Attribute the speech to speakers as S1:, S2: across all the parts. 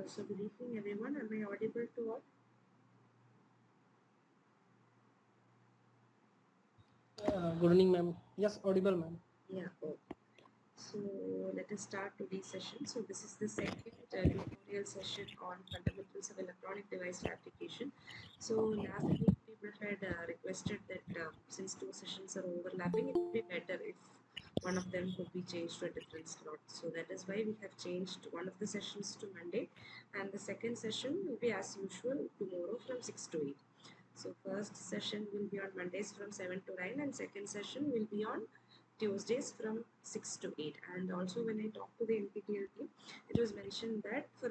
S1: So good evening everyone. Am I audible to all?
S2: Good evening, ma'am. Yes, audible, ma'am.
S1: Yeah. Oh. So let us start today's session. So this is the second tutorial session on fundamentals of electronic device fabrication. So last week people had requested that since two sessions are overlapping, it would be better if one of them could be changed to a different slot. So that is why we have changed one of the sessions to Monday, and the second session will be as usual tomorrow from 6 to 8. So first session will be on Mondays from 7 to 9, and second session will be on Tuesdays from 6 to 8. And also when I talked to the NPTEL team, it was mentioned that for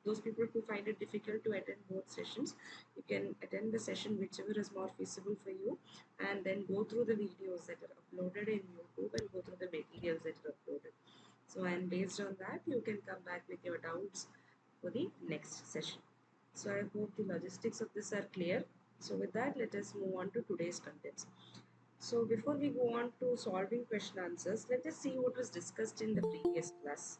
S1: those people who find it difficult to attend both sessions, you can attend the session whichever is more feasible for you, and then go through the videos that are uploaded in YouTube and go through the materials that are uploaded. So, and based on that, you can come back with your doubts for the next session. So I hope the logistics of this are clear. So with that, let us move on to today's contents. So before we go on to solving question answers, let us see what was discussed in the previous class.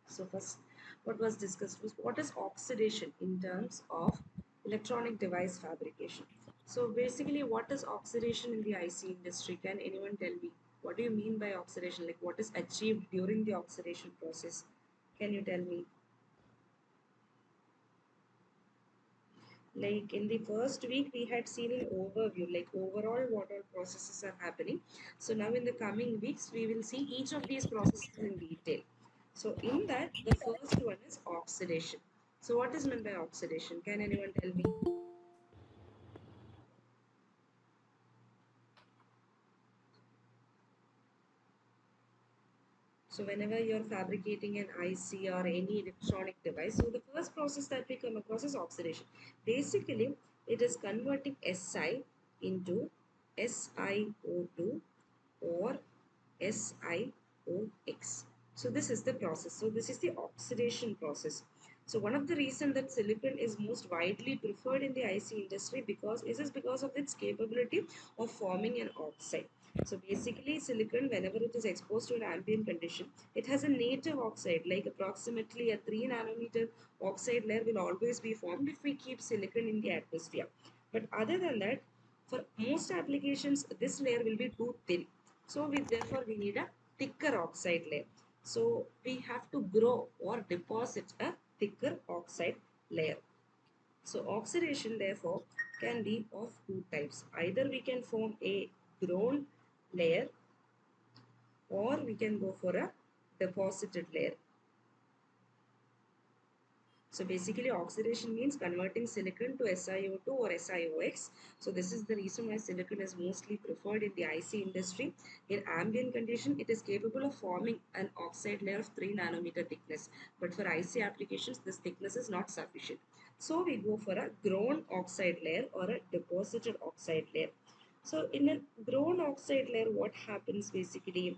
S1: So first, what was discussed was what is oxidation in terms of electronic device fabrication. So basically, what is oxidation in the IC industry? Can anyone tell me? What do you mean by oxidation? Like what is achieved during the oxidation process? Can you tell me? Like in the first week we had seen an overview, like overall what all processes are happening. So now in the coming weeks we will see each of these processes in detail. So in that, the first one is oxidation. So what is meant by oxidation? Can anyone tell me? So whenever you're fabricating an IC or any electronic device, so the first process that we come across is oxidation. Basically, it is converting Si into SiO2 or SiOX. So this is the process. So this is the oxidation process. So one of the reasons that silicon is most widely preferred in the IC industry because of its capability of forming an oxide. So basically silicon, whenever it is exposed to an ambient condition, it has a native oxide, like approximately a 3 nanometer oxide layer will always be formed if we keep silicon in the atmosphere. But other than that, for most applications, this layer will be too thin. So therefore we need a thicker oxide layer. So we have to grow or deposit a thicker oxide layer. So oxidation therefore can be of two types. Either we can form a grown layer or we can go for a deposited layer. So basically oxidation means converting silicon to SiO2 or SiOX. So this is the reason why silicon is mostly preferred in the IC industry. In ambient condition, it is capable of forming an oxide layer of 3 nanometer thickness. But for IC applications, this thickness is not sufficient. So we go for a grown oxide layer or a deposited oxide layer. So in a grown oxide layer, what happens basically?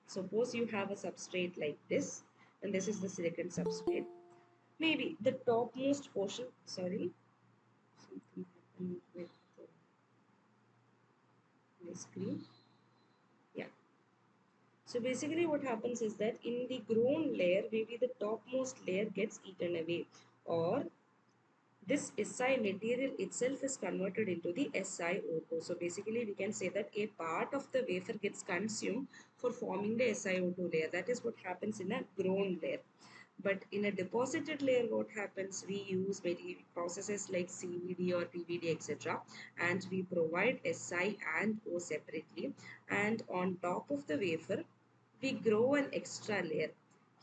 S1: Suppose you have a substrate like this, and this is the silicon substrate. Maybe the topmost portion, sorry, something happened with my screen. Yeah. So basically what happens is that in the grown layer, maybe the topmost layer gets eaten away, or this Si material itself is converted into the SiO2. So basically we can say that a part of the wafer gets consumed for forming the SiO2 layer. That is what happens in a grown layer. But in a deposited layer, what happens? We use very processes like CVD or PVD, etc. And we provide Si and O separately. And on top of the wafer, we grow an extra layer.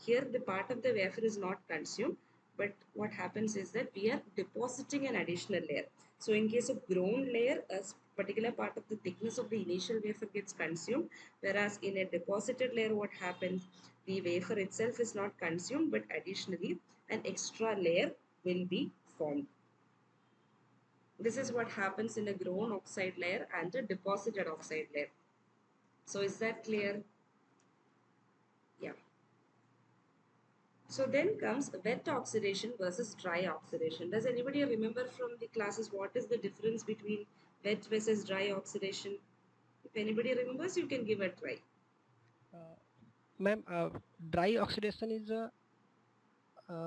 S1: Here, the part of the wafer is not consumed, but what happens is that we are depositing an additional layer. So in case of grown layer, a particular part of the thickness of the initial wafer gets consumed, whereas in a deposited layer, what happens? The wafer itself is not consumed, but additionally an extra layer will be formed. This is what happens in a grown oxide layer and a deposited oxide layer. So is that clear? Yeah. So then comes wet oxidation versus dry oxidation. Does anybody remember from the classes what is the difference between wet versus dry oxidation? If anybody remembers, you can give a try.
S2: Ma'am, dry oxidation is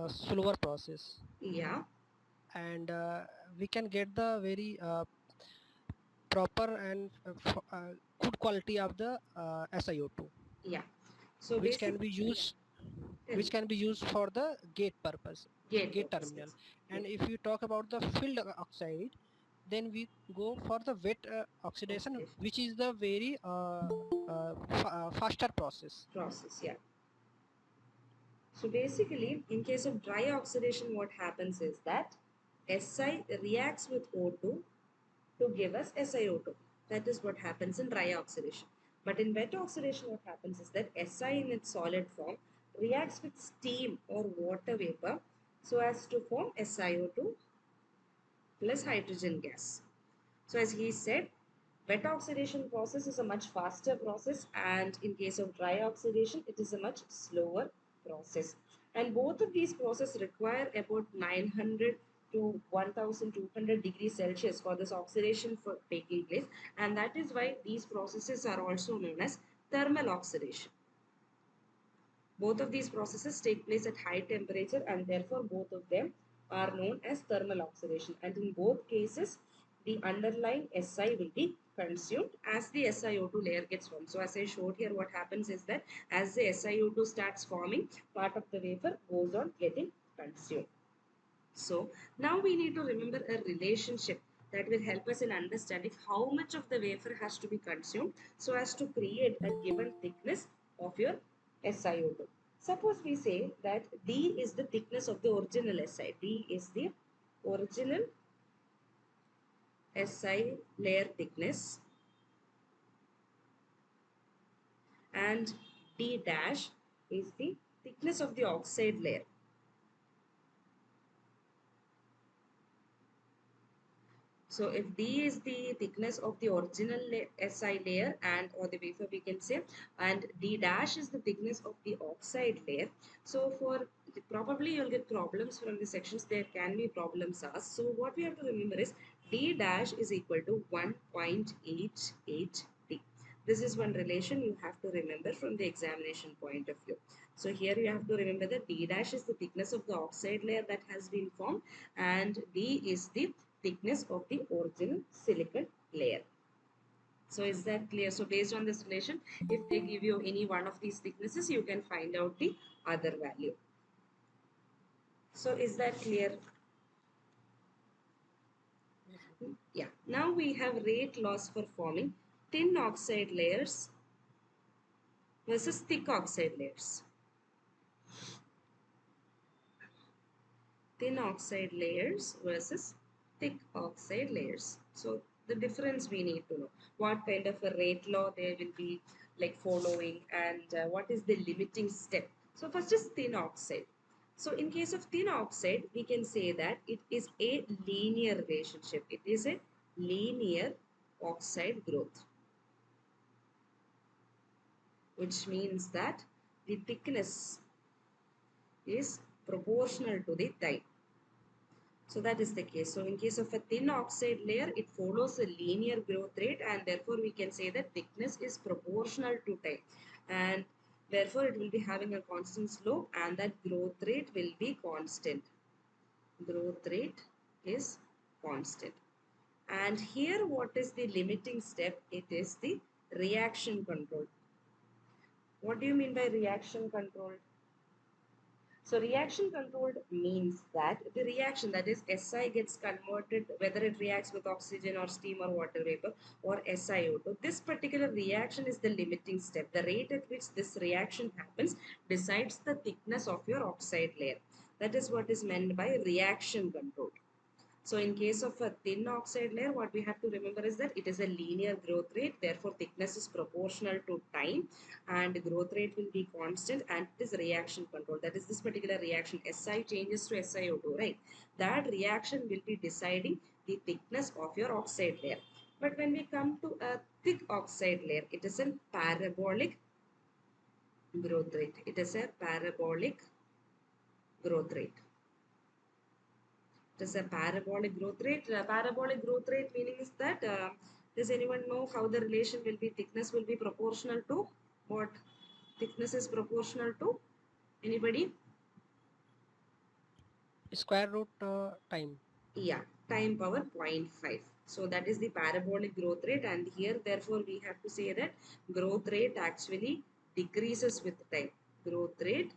S2: slower process,
S1: Yeah.
S2: and we can get the very proper and good quality of the SiO2,
S1: Yeah. So
S2: which can
S1: basically,
S2: be
S1: yeah.
S2: used
S1: Tell me.
S2: for the gate purpose,
S1: Gate
S2: gate
S1: purpose,
S2: terminal.
S1: yes. Yeah.
S2: And if you talk about the filled oxide, then we go for the wet oxidation,
S1: Oxidation
S2: which is the very faster process.
S1: process. Yeah. So basically, in case of dry oxidation, what happens is that Si reacts with O2 to give us SiO2. That is what happens in dry oxidation. But in wet oxidation, what happens is that Si in its solid form reacts with steam or water vapor so as to form SiO2 plus hydrogen gas. So as he said, wet oxidation process is a much faster process, and in case of dry oxidation, it is a much slower process. And both of these processes require about 900 to 1200 degrees Celsius for this oxidation for taking place, and that is why these processes are also known as thermal oxidation. Both of these processes take place at high temperature, and therefore both of them are known as thermal oxidation. And in both cases, the underlying Si will be consumed as the SiO2 layer gets formed. So as I showed here, what happens is that as the SiO2 starts forming, part of the wafer goes on getting consumed. So now we need to remember a relationship that will help us in understanding how much of the wafer has to be consumed so as to create a given thickness of your SiO2. Suppose we say that D is the thickness of the original Si. D is the original Si layer thickness, and D dash is the thickness of the oxide layer. So if D is the thickness of the original Si layer and or the wafer we can say, and D dash is the thickness of the oxide layer. So for probably you'll get problems from the sections, there can be problems asked. So what we have to remember is D dash is equal to 1.88 D. This is one relation you have to remember from the examination point of view. So here you have to remember that D dash is the thickness of the oxide layer that has been formed, and D is the thickness of the original silicon layer. So is that clear? So based on this relation, if they give you any one of these thicknesses, you can find out the other value. So is that clear?
S2: Yes, ma'am.
S1: Yeah. Now we have rate laws for forming thin oxide layers versus thick oxide layers. Thin oxide layers versus thick oxide layers. So the difference we need to know. What kind of a rate law they will be like following, and what is the limiting step. So first is thin oxide. So in case of thin oxide, we can say that it is a linear relationship. It is a linear oxide growth, which means that the thickness is proportional to the time. So that is the case. So in case of a thin oxide layer, it follows a linear growth rate, and therefore we can say that thickness is proportional to time, and therefore it will be having a constant slope, and that growth rate will be constant. Growth rate is constant. And here what is the limiting step? It is the reaction control. What do you mean by reaction control? So reaction controlled means that the reaction, that is Si, gets converted, whether it reacts with oxygen or steam or water vapor or SiO2. This particular reaction is the limiting step. The rate at which this reaction happens decides the thickness of your oxide layer. That is what is meant by reaction control. So in case of a thin oxide layer, what we have to remember is that it is a linear growth rate, therefore thickness is proportional to time, and growth rate will be constant, and it is reaction control. That is this particular reaction, Si changes to SiO2, right? That reaction will be deciding the thickness of your oxide layer. But when we come to a thick oxide layer, it is a parabolic growth rate. It is a parabolic growth rate. It is a parabolic growth rate. Parabolic growth rate meaning is that, does anyone know how the relation will be? Thickness will be proportional to what? Thickness is proportional to anybody?
S2: square root time.
S1: Yeah, time power 0.5. So that is the parabolic growth rate, and here therefore we have to say that growth rate actually decreases with time. Growth rate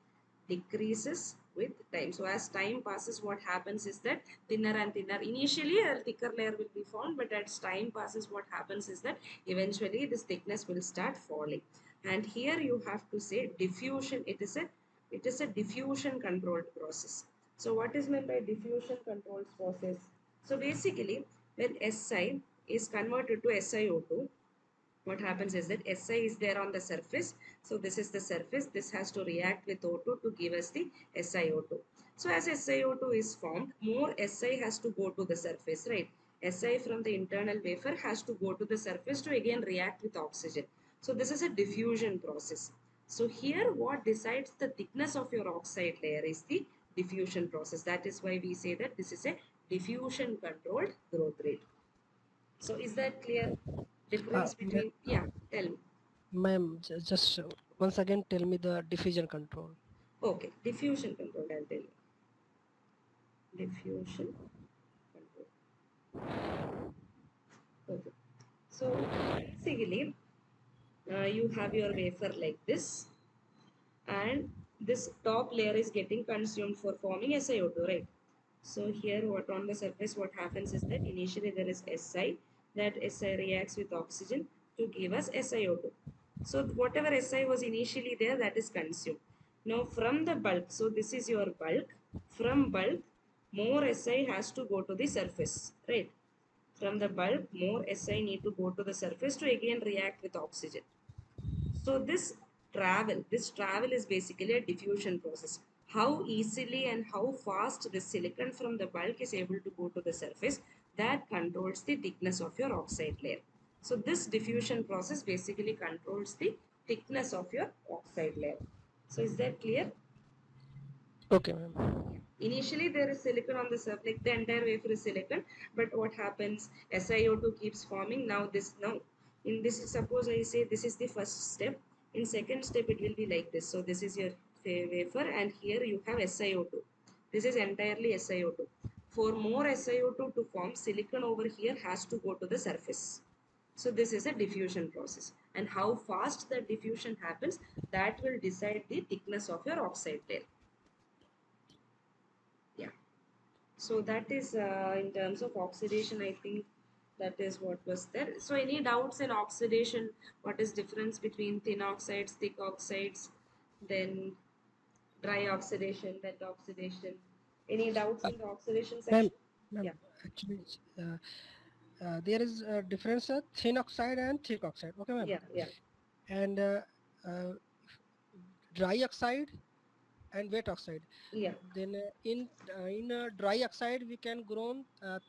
S1: decreases with time. So as time passes, what happens is that thinner and thinner. Initially a thicker layer will be formed, but as time passes, what happens is that eventually this thickness will start falling. And here you have to say diffusion. It is a diffusion controlled process. So what is meant by diffusion controlled process? So basically, when Si is converted to SiO2, what happens is that Si is there on the surface. So this is the surface. This has to react with O2 to give us the SiO2. So as SiO2 is formed, more Si has to go to the surface, right? Si from the internal wafer has to go to the surface to again react with oxygen. So this is a diffusion process. So here what decides the thickness of your oxide layer is the diffusion process. That is why we say that this is a diffusion controlled growth rate. So is that clear? Difference between, yeah, tell me.
S2: Ma'am, just once again tell me the diffusion control.
S1: Okay, diffusion control, I'll tell you. Diffusion control. Okay. So basically, you have your wafer like this, and this top layer is getting consumed for forming SiO2, right? So here what on the surface what happens is that initially there is Si, that Si reacts with oxygen to give us SiO2. So whatever Si was initially there, that is consumed. Now from the bulk, so this is your bulk, from bulk more Si has to go to the surface, right? From the bulk more Si need to go to the surface to again react with oxygen. So this travel is basically a diffusion process. How easily and how fast the silicon from the bulk is able to go to the surface, that controls the thickness of your oxide layer. So this diffusion process basically controls the thickness of your oxide layer. So is that clear?
S2: Okay, ma'am.
S1: Initially there is silicon on the surface, like the entire wafer is silicon, but what happens, SiO2 keeps forming. Now in this, suppose I say this is the first step, in second step it will be like this. So this is your wafer, and here you have SiO2. This is entirely SiO2. For more SiO2 to form, silicon over here has to go to the surface. So this is a diffusion process, and how fast the diffusion happens, that will decide the thickness of your oxide layer. Yeah. So that is in terms of oxidation, I think that is what was there. So any doubts in oxidation? What is difference between thin oxides, thick oxides, then dry oxidation, wet oxidation? Any doubts
S2: Uh,
S1: in the oxidation
S2: ma'am,
S1: section?
S2: ma'am,
S1: Yeah,
S2: actually, uh, there is a difference thin oxide and thick oxide. Okay, ma'am.
S1: yeah, yeah,
S2: And uh, dry oxide and wet oxide.
S1: yeah,
S2: Then in dry oxide we can grow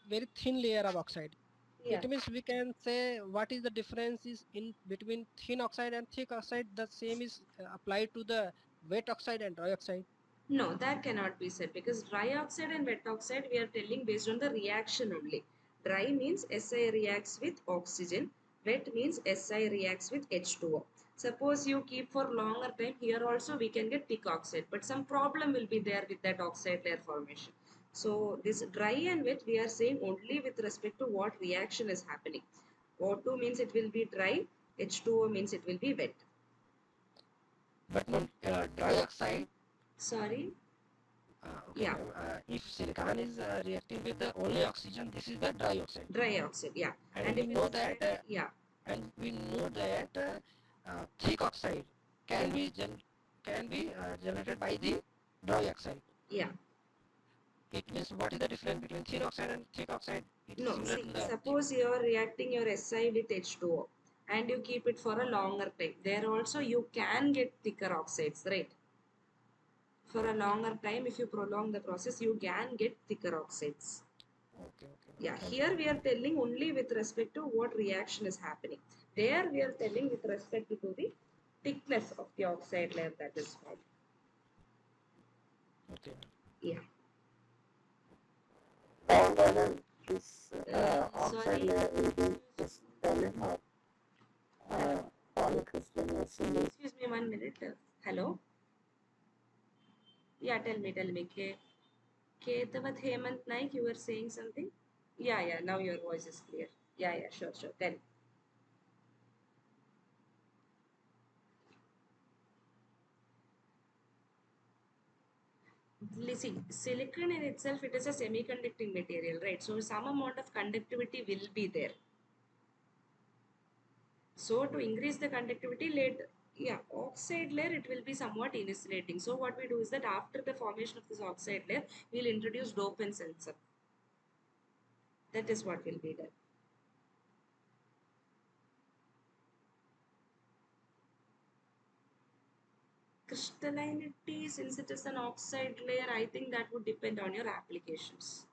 S2: very thin layer of oxide.
S1: yeah.
S2: It means we can say what is the difference is in between thin oxide and thick oxide. The same is applied to the wet oxide and dry oxide.
S1: No, that cannot be said, because dry oxide and wet oxide we are telling based on the reaction only. Dry means Si reacts with oxygen, wet means Si reacts with H2O. Suppose you keep for longer time, here also we can get thick oxide, but some problem will be there with that oxide layer formation. So this dry and wet we are saying only with respect to what reaction is happening. O2 means it will be dry, H2O means it will be wet.
S2: But not dry oxide.
S1: Sorry?
S2: Okay,
S1: Yeah.
S2: ma'am. If silicon is reacting with the only oxygen, this is the dry oxide.
S1: Dry oxide, yeah.
S2: And
S1: If
S2: we
S1: it
S2: know
S1: is
S2: that,
S1: dry, yeah,
S2: thick oxide can be generated by the dry oxide.
S1: yeah.
S2: It means what is the difference between thin oxide and thick oxide? It is
S1: No,
S2: similar
S1: see,
S2: to the thick.
S1: suppose you are reacting your Si with H2O and you keep it for a longer time. There also you can get thicker oxides, right? For a longer time, if you prolong the process, you can get thicker oxides.
S2: Okay, okay.
S1: Yeah,
S2: Thank you.
S1: here we are telling only with respect to what reaction is happening. There we are telling with respect to the thickness of the oxide layer that is formed.
S2: Okay.
S1: Yeah.
S3: And whether this oxide
S1: Sorry.
S3: layer will be crystalline or polycrystalline or semi.
S1: Excuse me 1 minute. Hello. Yeah, tell me. Ketavat Hemant Naik, you were saying something? Yeah, now your voice is clear. Yeah, sure. Tell. Listen, silicon in itself, it is a semiconducting material, right? So some amount of conductivity will be there. So to increase the conductivity, oxide layer, it will be somewhat insulating. So what we do is that after the formation of this oxide layer, we'll introduce dopant sensor. That is what will be done. Crystallinity, since it is an oxide layer, I think that would depend on your applications.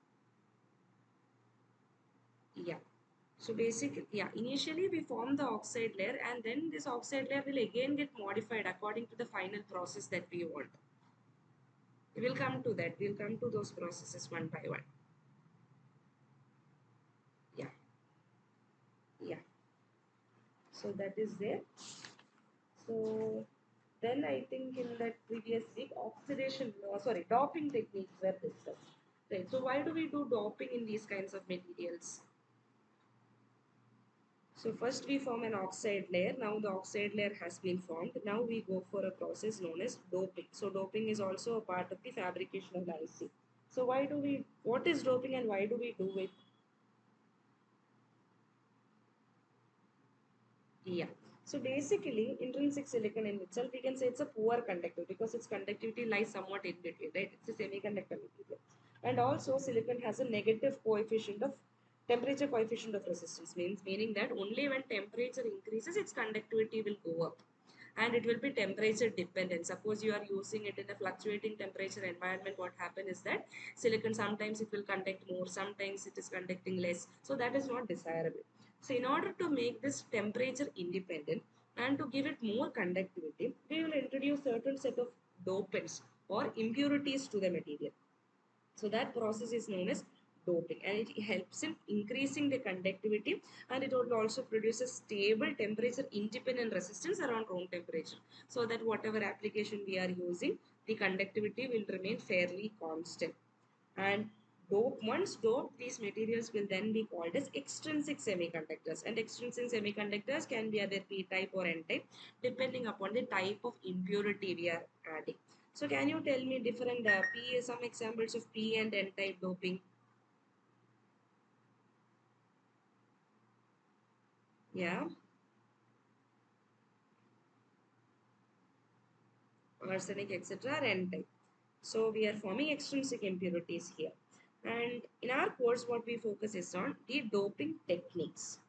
S1: Yeah. So basically, initially we form the oxide layer, and then this oxide layer will again get modified according to the final process that we want. We will come to that. We'll come to those processes one by one. Yeah. So that is there. So then I think in that previous week, doping techniques were discussed. Right. So why do we do doping in these kinds of materials? So first we form an oxide layer. Now the oxide layer has been formed. Now we go for a process known as doping. So doping is also a part of the fabrication of the IC. So what is doping and why do we do it? Yeah. So basically, intrinsic silicon in itself, we can say it's a poor conductor because its conductivity lies somewhat in between, right? It's a semiconductor material. And also, silicon has a negative coefficient of temperature coefficient of resistance, meaning that only when temperature increases, its conductivity will go up. And it will be temperature dependent. Suppose you are using it in a fluctuating temperature environment, what happens is that silicon sometimes it will conduct more, sometimes it is conducting less. So that is not desirable. So in order to make this temperature independent and to give it more conductivity, we will introduce certain set of dopants or impurities to the material. So that process is known as doping, and it helps in increasing the conductivity, and it will also produce a stable temperature independent resistance around room temperature, so that whatever application we are using, the conductivity will remain fairly constant. And once doped, these materials will then be called as extrinsic semiconductors, and extrinsic semiconductors can be either p-type or n-type depending upon the type of impurity we are adding. So can you tell me different some examples of p and n-type doping? Yeah, arsenic, etc. are n-type. So we are forming extrinsic impurities here. And in our course, what we focus is on the doping techniques.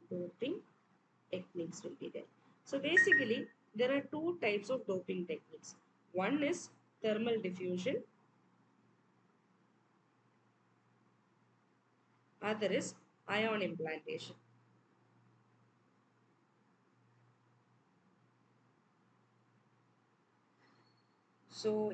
S1: Doping techniques will be there. So basically, there are two types of doping techniques. One is thermal diffusion, other is ion implantation. So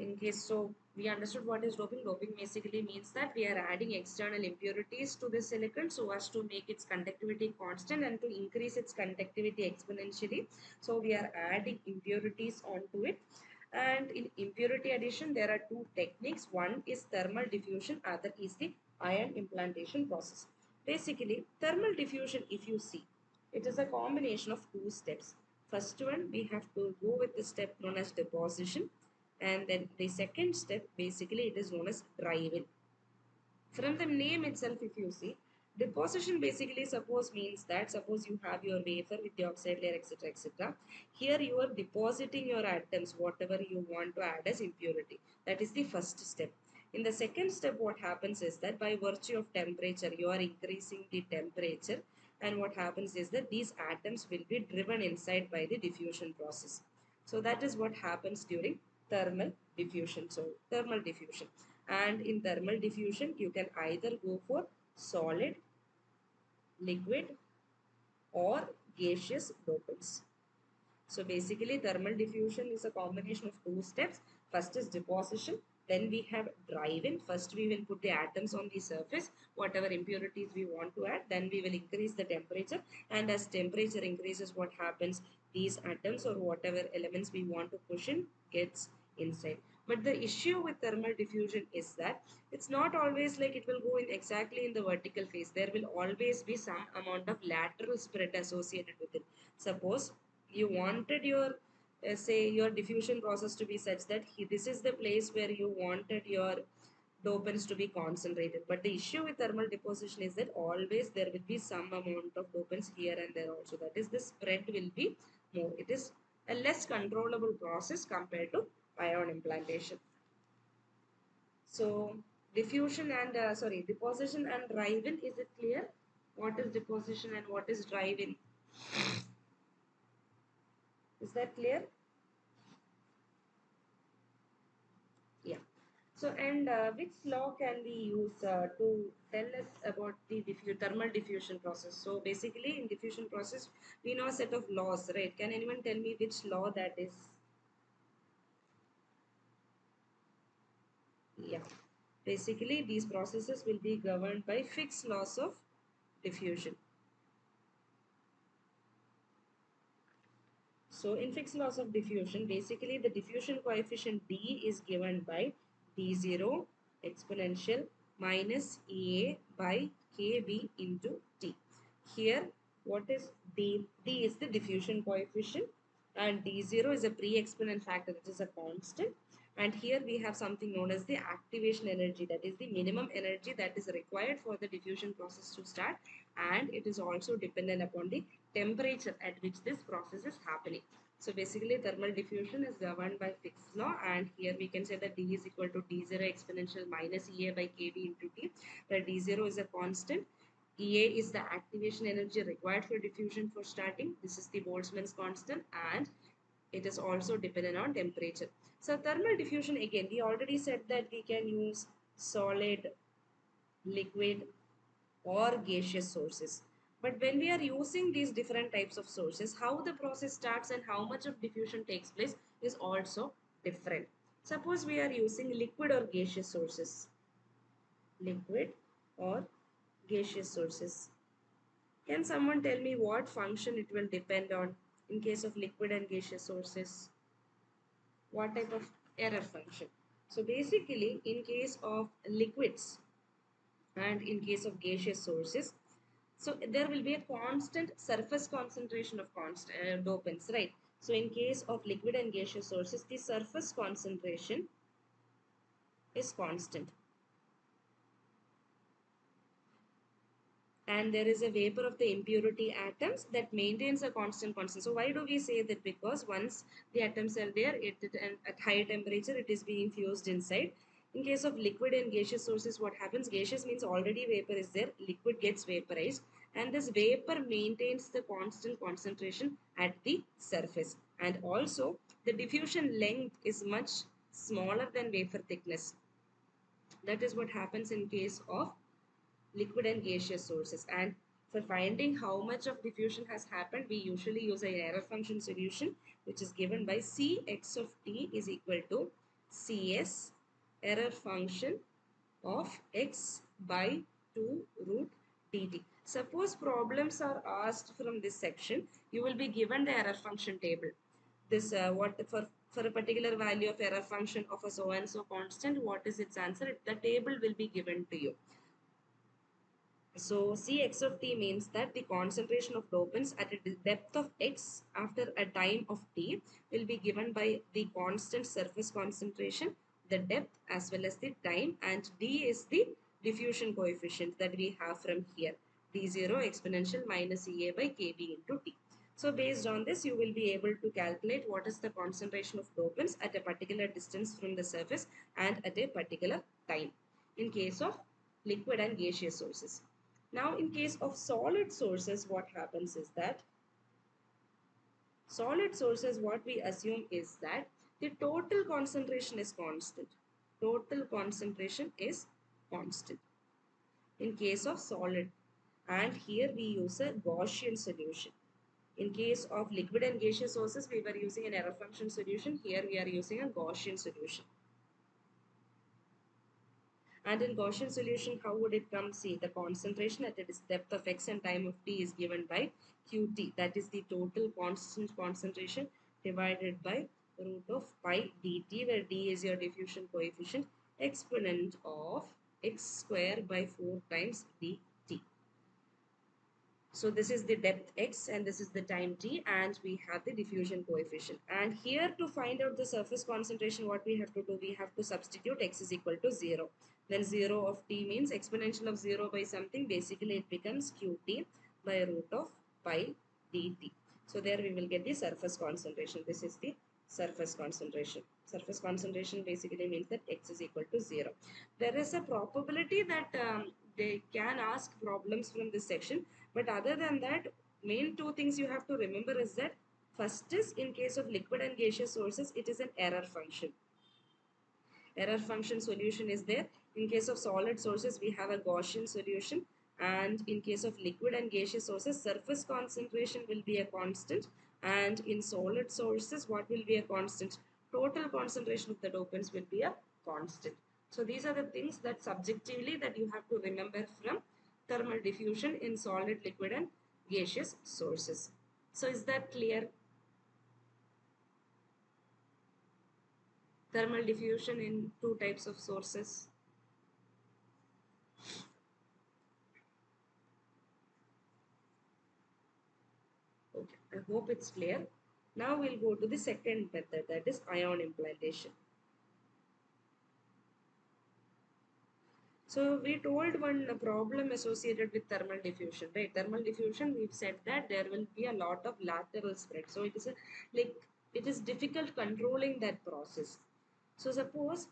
S1: we understood what is doping. Doping basically means that we are adding external impurities to the silicon so as to make its conductivity constant and to increase its conductivity exponentially. So we are adding impurities onto it. And in impurity addition, there are two techniques. One is thermal diffusion, other is the ion implantation process. Basically, thermal diffusion, if you see, it is a combination of two steps. First one, we have to go with the step known as deposition, and then the second step, basically it is known as dry-in. From the name itself, if you see, deposition basically suppose you have your wafer with the oxide layer, etc., etc. Here you are depositing your atoms, whatever you want to add as impurity. That is the first step. In the second step, what happens is that by virtue of temperature, you are increasing the temperature, and what happens is that these atoms will be driven inside by the diffusion process. So that is what happens during thermal diffusion. So thermal diffusion. And in thermal diffusion, you can either go for solid, liquid, or gaseous dopants. So basically, thermal diffusion is a combination of two steps. First is deposition, then we have dry-in. First, we will put the atoms on the surface, whatever impurities we want to add, then we will increase the temperature. And as temperature increases, what happens? These atoms or whatever elements we want to push in gets inside. But the issue with thermal diffusion is that it's not always like it will go in exactly in the vertical phase. There will always be some amount of lateral spread associated with it. Suppose you wanted your say your diffusion process to be such that this is the place where you wanted your dopants to be concentrated. But the issue with thermal deposition is that always there will be some amount of dopants here and there also. That is, the spread will be more. It is a less controllable process compared to ion implantation. So diffusion and deposition and drive-in, is it clear? What is deposition and what is drive-in? Is that clear? Yeah. So, and which law can we use to tell us about the thermal diffusion process? So, basically, in diffusion process, we know a set of laws, right? Can anyone tell me which law that is? Yeah. Basically, these processes will be governed by fixed laws of diffusion. So in fixed laws of diffusion, basically the diffusion coefficient D is given by D0 exponential minus EA by KB into T. Here, what is D? D is the diffusion coefficient and D0 is a pre-exponent factor, that is a constant. And here we have something known as the activation energy, that is the minimum energy that is required for the diffusion process to start, and it is also dependent upon the temperature at which this process is happening. So basically thermal diffusion is governed by Fick's law, and here we can say that D is equal to D0 exponential minus EA by KB into T, where D0 is a constant. EA is the activation energy required for diffusion for starting. This is the Boltzmann's constant, and it is also dependent on temperature. So thermal diffusion, again, we already said that we can use solid, liquid, or gaseous sources. But when we are using these different types of sources, how the process starts and how much of diffusion takes place is also different. Suppose we are using liquid or gaseous sources. Liquid or gaseous sources. Can someone tell me what function it will depend on in case of liquid and gaseous sources? What type of error function? So basically, in case of liquids and in case of gaseous sources, so there will be a constant surface concentration of dopants, right? So in case of liquid and gaseous sources, the surface concentration is constant. And there is a vapor of the impurity atoms that maintains a constant. So why do we say that? Because once the atoms are there, at high temperature, it is being fused inside. In case of liquid and gaseous sources, what happens? Gaseous means already vapor is there, liquid gets vaporized, and this vapor maintains the constant concentration at the surface. And also, the diffusion length is much smaller than vapor thickness. That is what happens in case of liquid and gaseous sources. And for finding how much of diffusion has happened, we usually use an error function solution, which is given by Cx of t is equal to Cs error function of x by 2 root dt. Suppose problems are asked from this section, you will be given the error function table. This what for a particular value of error function of a so and so constant, what is its answer? The table will be given to you. So Cx of t means that the concentration of dopants at a depth of x after a time of t will be given by the constant surface concentration, the depth as well as the time, and d is the diffusion coefficient that we have from here, d0 exponential minus Ea by kb into t. So based on this, you will be able to calculate what is the concentration of dopants at a particular distance from the surface and at a particular time in case of liquid and gaseous sources. Now, in case of solid sources, what happens is that solid sources, what we assume is that the total concentration is constant. Total concentration is constant in case of solid. And here we use a Gaussian solution. In case of liquid and gaseous sources, we were using an error function solution. Here we are using a Gaussian solution. And in Gaussian solution, how would it come? See, the concentration at its depth of x and time of t is given by Qt. That is the total constant concentration divided by root of pi dt, where d is your diffusion coefficient, exponent of x square by 4 times dt. So this is the depth x and this is the time t, and we have the diffusion coefficient. And here to find out the surface concentration, what we have to do, we have to substitute x is equal to 0. Then 0 of t means exponential of 0 by something, basically it becomes qt by root of pi dt. So there we will get the surface concentration. This is the surface concentration. Surface concentration basically means that x is equal to 0. There is a probability that they can ask problems from this section, but other than that, main two things you have to remember is that first is, in case of liquid and gaseous sources, it is an error function. Error function solution is there. In case of solid sources, we have a Gaussian solution, and in case of liquid and gaseous sources, surface concentration will be a constant, and in solid sources, what will be a constant? Total concentration of the dopants will be a constant. So these are the things that subjectively that you have to remember from thermal diffusion in solid, liquid and gaseous sources. So is that clear? Thermal diffusion in two types of sources. Okay, I hope it's clear. Now we'll go to the second method, that is ion implantation. So we told one problem associated with thermal diffusion, right? Thermal diffusion, we've said that there will be a lot of lateral spread. So it is it is difficult controlling that process. So suppose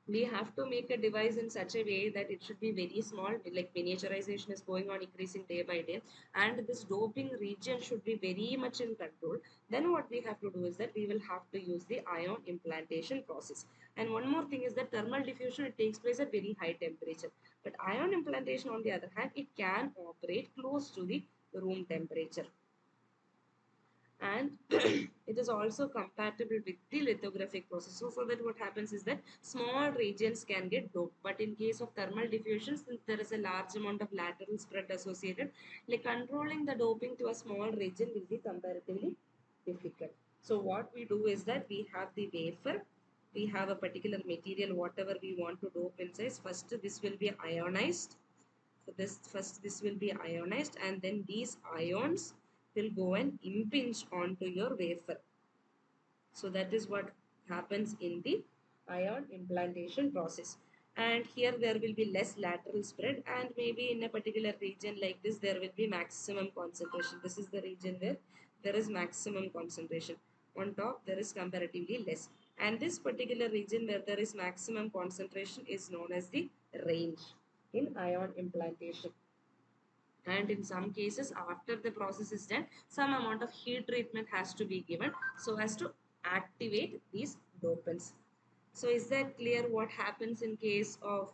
S1: we have to make a device in such a way that it should be very small, like miniaturization is going on, increasing day by day, and this doping region should be very much in control. Then what we have to do is that we will have to use the ion implantation process. And one more thing is that thermal diffusion, it takes place at very high temperature, but ion implantation on the other hand, it can operate close to the room temperature, and it is also compatible with the lithographic process. So for that, what happens is that small regions can get doped, but in case of thermal diffusion, since there is a large amount of lateral spread associated, like controlling the doping to a small region will be comparatively difficult. So what we do is that we have the wafer, we have a particular material, whatever we want to dope inside. First this will be ionized. So this will be ionized, and then these ions will go and impinge onto your wafer. So that is what happens in the ion implantation process. And here there will be less lateral spread, and maybe in a particular region like this there will be maximum concentration. This is the region where there is maximum concentration. On top there is comparatively less. And this particular region where there is maximum concentration is known as the range in ion implantation. And in some cases, after the process is done, some amount of heat treatment has to be given so as to activate these dopants. So is that clear what happens in case of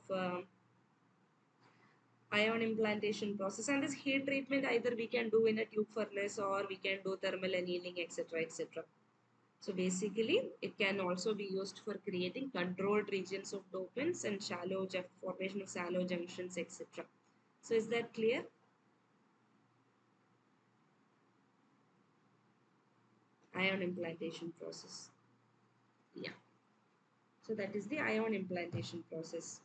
S1: ion implantation process? And this heat treatment either we can do in a tube furnace or we can do thermal annealing, etc., etc. So basically, it can also be used for creating controlled regions of dopants and formation of shallow junctions, etc. So is that clear? Ion implantation process. Yeah. So that is the ion implantation process.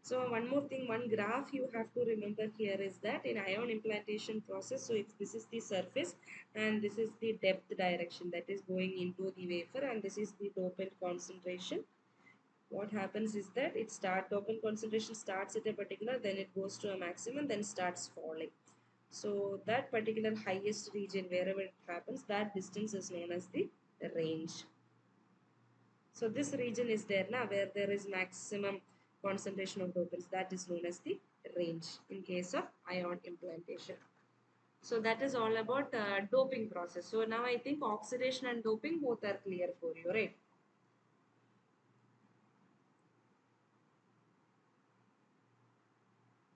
S1: So one more thing, one graph you have to remember here is that in ion implantation process, so if this is the surface and this is the depth direction that is going into the wafer, and this is the dopant concentration. What happens is that dopant concentration starts at a particular, then it goes to a maximum, then starts falling. So that particular highest region, wherever it happens, that distance is known as the range. So this region is there now where there is maximum concentration of dopants, that is known as the range in case of ion implantation. So that is all about doping process. So now I think oxidation and doping both are clear for you, right?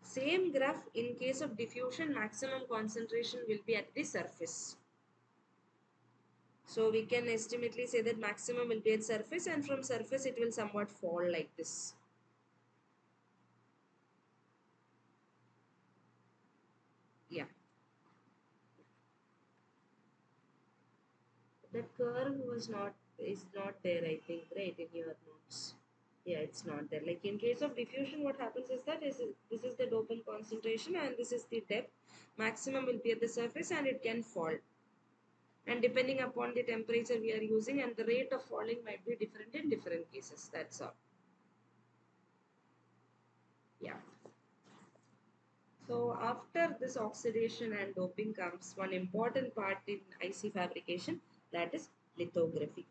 S1: Same graph in case of diffusion, maximum concentration will be at the surface. So we can estimately say that maximum will be at surface, and from surface it will somewhat fall like this. Yeah. That curve was not is not there, I think, right, in your notes. Yeah, it's not there. Like in case of diffusion, what happens is that this is the dopant concentration and this is the depth. Maximum will be at the surface and it can fall. And depending upon the temperature we are using and the rate of falling might be different in different cases. That's all. Yeah. So after this oxidation and doping comes one important part in IC fabrication, that is lithography.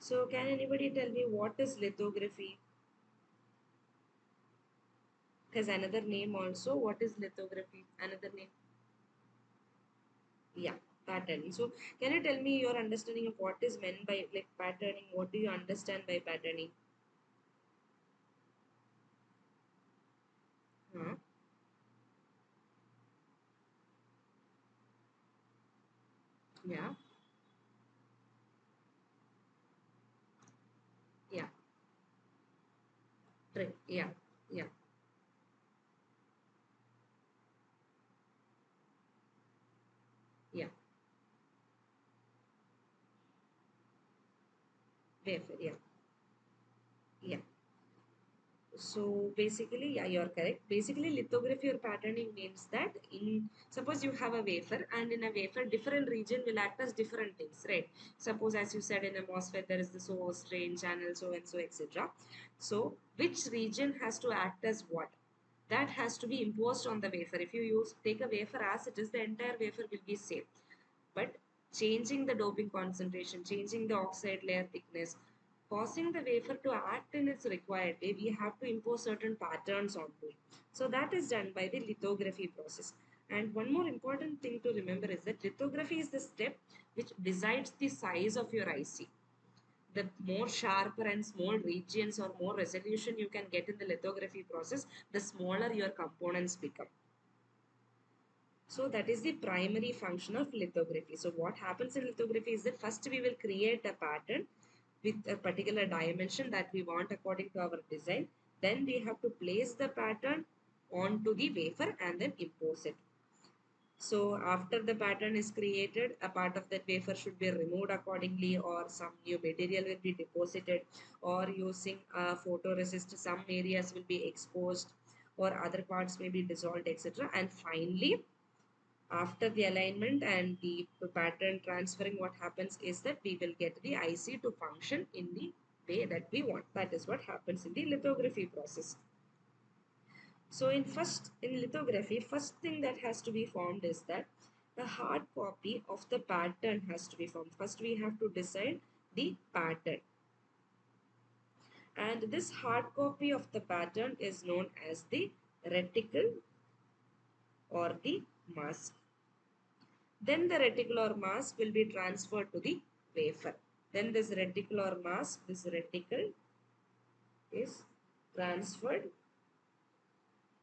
S1: So can anybody tell me what is lithography? Has another name also. What is lithography? Another name? Yeah, patterning. So can you tell me your understanding of what is meant by like patterning? What do you understand by patterning? Huh? Yeah, yeah, right. Yeah, yeah, yeah. Wafer. Yeah, yeah. So basically, yeah, you're correct. Basically, lithography or patterning means that in suppose you have a wafer and in a wafer, different region will act as different things, right? Suppose as you said in a MOSFET, there is the source, drain, channel, so and so, etc. So which region has to act as what? That has to be imposed on the wafer. If you take a wafer as it is, the entire wafer will be same. But changing the doping concentration, changing the oxide layer thickness, causing the wafer to act in its required way, we have to impose certain patterns onto it. So that is done by the lithography process. And one more important thing to remember is that lithography is the step which decides the size of your IC. The more sharper and small regions or more resolution you can get in the lithography process, the smaller your components become. So that is the primary function of lithography. So what happens in lithography is that first we will create a pattern with a particular dimension that we want according to our design. Then we have to place the pattern onto the wafer and then impose it. So after the pattern is created, a part of that wafer should be removed accordingly, or some new material will be deposited, or using a photoresist, some areas will be exposed, or other parts may be dissolved, etc. And finally, after the alignment and the pattern transferring, what happens is that we will get the IC to function in the way that we want. That is what happens in the lithography process. So in lithography, first thing that has to be formed is that a hard copy of the pattern has to be formed. First we have to decide the pattern. And this hard copy of the pattern is known as the reticle or the mask. Then the reticle or mask will be transferred to the wafer. Then this reticle or mask, this reticle is transferred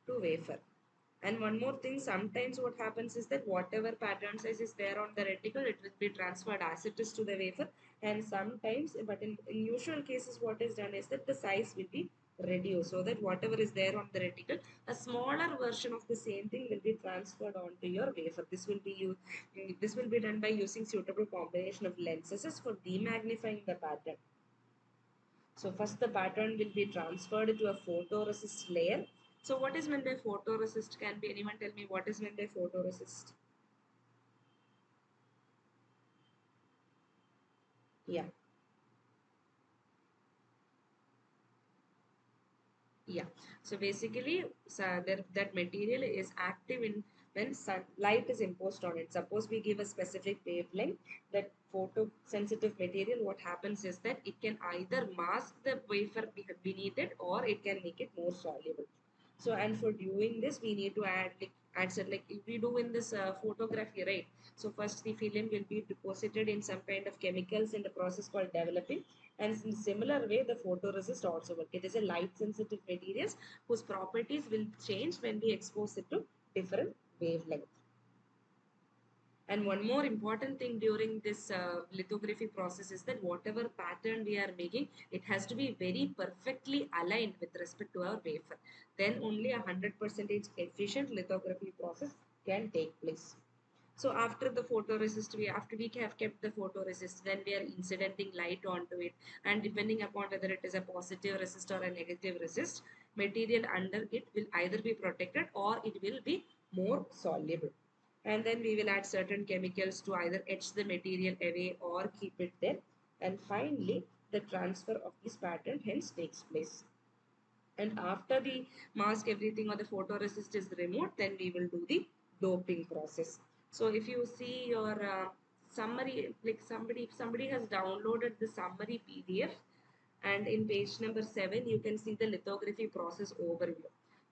S1: to wafer. And one more thing, sometimes what happens is that whatever pattern size is there on the reticle, it will be transferred as it is to the wafer. And sometimes, but in usual cases, what is done is that the size will be reduced so that whatever is there on the reticle, a smaller version of the same thing will be transferred onto your wafer. This will be done by using suitable combination of lenses for demagnifying the pattern. So first the pattern will be transferred to a photoresist layer. So what is meant by photoresist? Can be anyone tell me what is meant by photoresist? Yeah, yeah. So basically, that material is active in when light is imposed on it. Suppose we give a specific wavelength, that photosensitive material, what happens is that it can either mask the wafer beneath it or it can make it more soluble. So and for doing this we need to add like we do in this photography, right? So first the film will be deposited in some kind of chemicals in the process called developing, and in similar way the photoresist also work. It is a light sensitive materials whose properties will change when we expose it to different wavelength. And one more important thing during this lithography process is that whatever pattern we are making, it has to be very perfectly aligned with respect to our wafer. Then only 100% efficient lithography process can take place. So after the photoresist, after we have kept the photoresist, then we are incidenting light onto it, and depending upon whether it is a positive resist or a negative resist, material under it will either be protected or it will be more soluble. And then we will add certain chemicals to either etch the material away or keep it there. And finally, the transfer of this pattern hence takes place. And after the mask everything or the photoresist is removed, then we will do the doping process. So if you see your summary, like somebody has downloaded the summary PDF, and in page number 7 you can see the lithography process overview.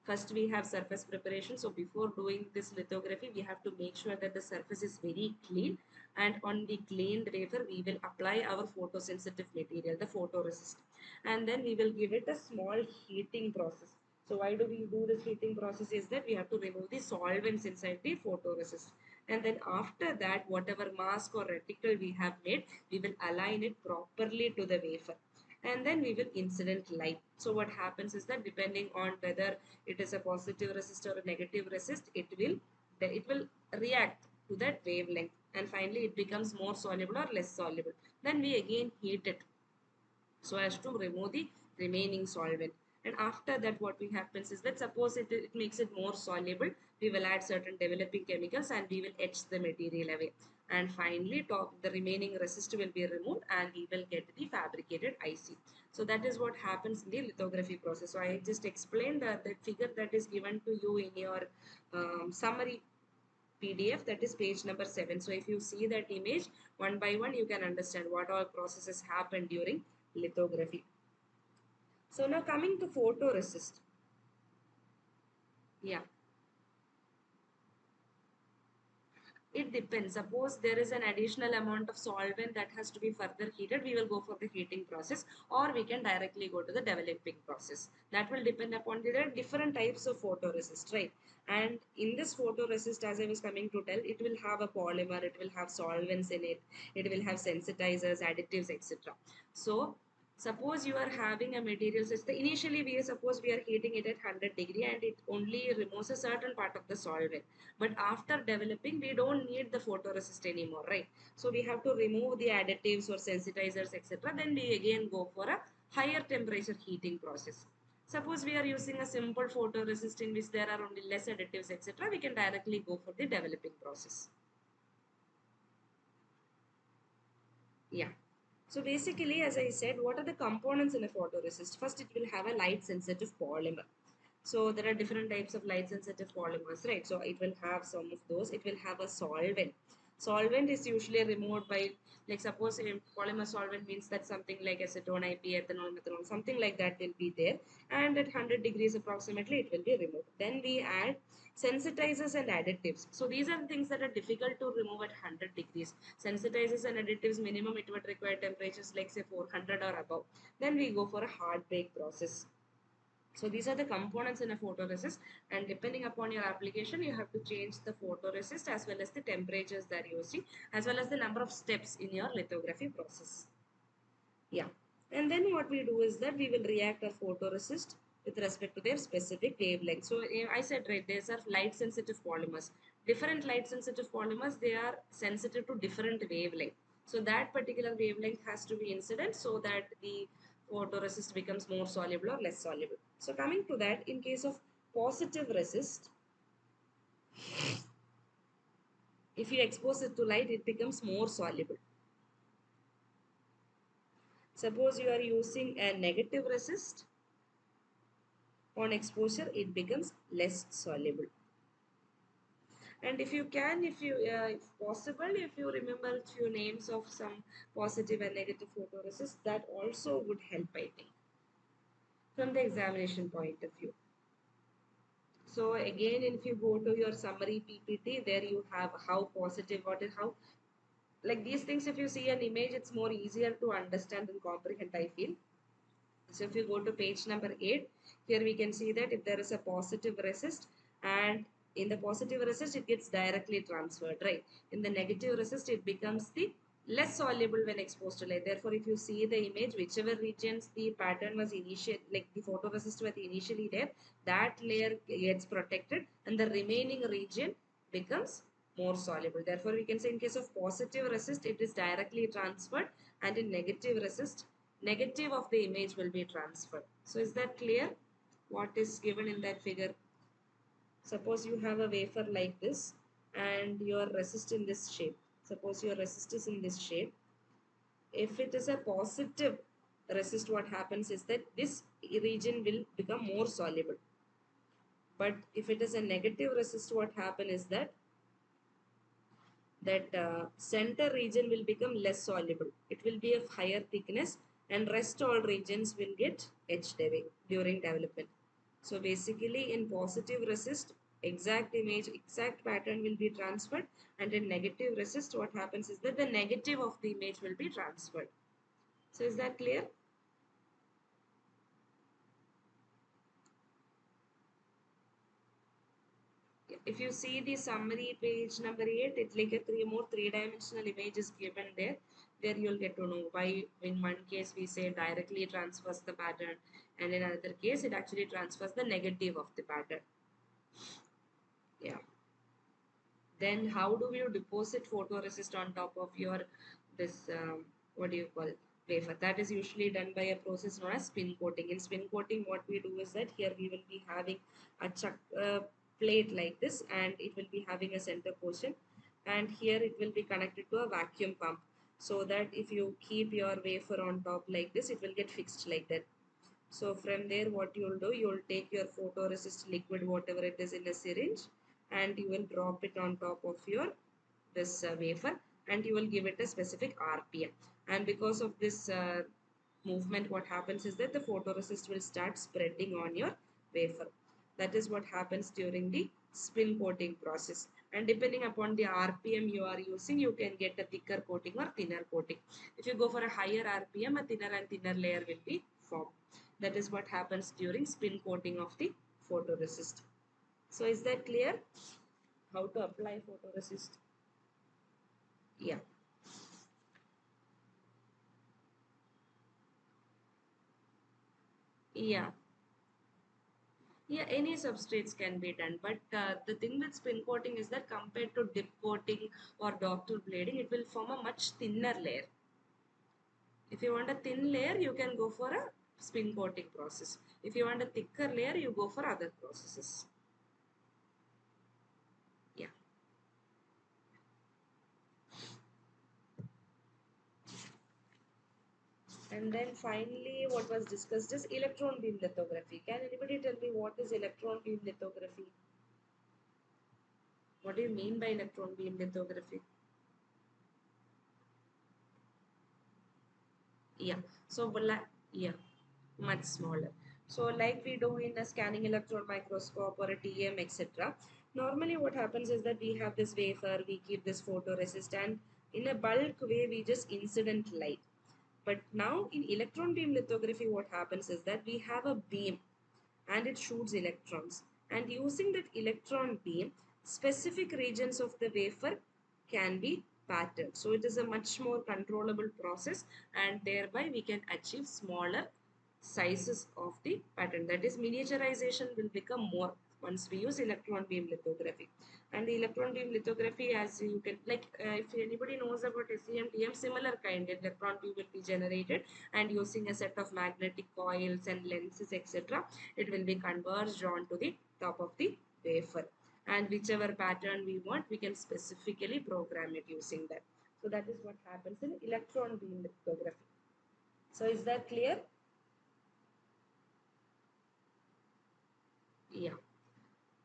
S1: First we have surface preparation. So before doing this lithography, we have to make sure that the surface is very clean, and on the cleaned wafer we will apply our photosensitive material, the photoresist, and then we will give it a small heating process. So why do we do this heating process is that we have to remove the solvents inside the photoresist, and then after that whatever mask or reticle we have made, we will align it properly to the wafer, and then we will incident light. So what happens is that depending on whether it is a positive resist or a negative resist, it will react to that wavelength, and finally it becomes more soluble or less soluble. Then we again heat it so as to remove the remaining solvent. And after that what will happens is that suppose it makes it more soluble, we will add certain developing chemicals and we will etch the material away. And finally the remaining resist will be removed and we will get the fabricated IC. So that is what happens in the lithography process. So I just explained the figure that is given to you in your summary PDF, that is page number 7. So if you see that image one by one, you can understand what all processes happen during lithography. So now coming to photoresist. Yeah. It depends. Suppose there is an additional amount of solvent that has to be further heated, we will go for the heating process, or we can directly go to the developing process. That will depend upon the different types of photoresist, right? And in this photoresist, as I was coming to tell, it will have a polymer, it will have solvents in it, it will have sensitizers, additives, etc. So suppose you are having a material system, initially suppose we are heating it at 100 degree and it only removes a certain part of the solvent, but after developing we don't need the photoresist anymore, right? So we have to remove the additives or sensitizers, etc. Then we again go for a higher temperature heating process. Suppose we are using a simple photoresist in which there are only less additives, etc., we can directly go for the developing process. Yeah. So basically, as I said, what are the components in a photoresist? First, it will have a light sensitive polymer. So there are different types of light sensitive polymers, right? So it will have some of those. It will have a solvent. Solvent is usually removed by, like suppose a polymer solvent means that something like acetone, IP, ethanol, methanol, something like that will be there. And at 100 degrees approximately, it will be removed. Then we add sensitizers and additives. So these are things that are difficult to remove at 100 degrees. Sensitizers and additives, minimum it would require temperatures like say 400 or above. Then we go for a hard bake process. So these are the components in a photoresist, and depending upon your application, you have to change the photoresist as well as the temperatures that you're using, as well as the number of steps in your lithography process. Yeah. And then what we do is that we will react our photoresist with respect to their specific wavelength. So I said, right, these are light sensitive polymers. Different light sensitive polymers, they are sensitive to different wavelength. So that particular wavelength has to be incident so that the photoresist becomes more soluble or less soluble. So coming to that, in case of positive resist, if you expose it to light, it becomes more soluble. Suppose you are using a negative resist, on exposure it becomes less soluble. And if you can, if possible, if you remember few names of some positive and negative photoresist, that also would help, I think, from the examination point of view. So again, if you go to your summary PPT, there you have how positive, what is how, like these things, if you see an image, it's more easier to understand and comprehend, I feel. So if you go to page number 8, here we can see that if there is a positive resist, and in the positive resist it gets directly transferred, right? In the negative resist it becomes the less soluble when exposed to light. Therefore, if you see the image, whichever regions the pattern was initial, like the photoresist was initially there, that layer gets protected and the remaining region becomes more soluble. Therefore, we can say in case of positive resist, it is directly transferred, and in negative resist, negative of the image will be transferred. So is that clear? What is given in that figure? Suppose you have a wafer like this and your resist in this shape. Suppose your resist is in this shape. If it is a positive resist, what happens is that this region will become more soluble. But if it is a negative resist, what happen is that center region will become less soluble. It will be of higher thickness, and rest all regions will get etched away during development. So basically in positive resist, exact image, exact pattern will be transferred, and in negative resist, what happens is that the negative of the image will be transferred. So is that clear? If you see the summary page number 8, it's like a three-dimensional image is given there. There you'll get to know why in one case we say directly transfers the pattern, and in another case it actually transfers the negative of the pattern. Yeah. Then how do you deposit photoresist on top of your this what do you call wafer? That is usually done by a process known as spin coating. In spin coating, what we do is that here we will be having a plate like this, and it will be having a center portion, and here it will be connected to a vacuum pump, so that if you keep your wafer on top like this, it will get fixed like that. So from there, what you'll do, you'll take your photoresist liquid, whatever it is, in a syringe, and you will drop it on top of your this wafer, and you will give it a specific RPM. And because of this movement, what happens is that the photoresist will start spreading on your wafer. That is what happens during the spin coating process. And depending upon the RPM you are using, you can get a thicker coating or thinner coating. If you go for a higher RPM, a thinner and thinner layer will be formed. That is what happens during spin coating of the photoresist. So is that clear? How to apply photoresist? Yeah. Yeah. Yeah, any substrates can be done, but the thing with spin coating is that compared to dip coating or doctor blading, it will form a much thinner layer. If you want a thin layer, you can go for a spin coating process. If you want a thicker layer, you go for other processes. Yeah. And then finally, what was discussed is electron beam lithography. Can anybody tell me what is electron beam lithography? What do you mean by electron beam lithography? Yeah. So, yeah, much smaller. So, like we do in a scanning electron microscope or a TM, etc. Normally, what happens is that we have this wafer, we keep this photoresist, and in a bulk way, we just incident light. But now in electron beam lithography, what happens is that we have a beam and it shoots electrons. And using that electron beam, specific regions of the wafer can be patterned. So it is a much more controllable process, and thereby we can achieve smaller sizes of the pattern. That is, miniaturization will become more once we use electron beam lithography. And the electron beam lithography, as you can, like if anybody knows about SEM-TM, similar kind, electron beam will be generated, and using a set of magnetic coils and lenses, etc., it will be converged onto the top of the wafer. And whichever pattern we want, we can specifically program it using that. So that is what happens in electron beam lithography. So is that clear? Yeah.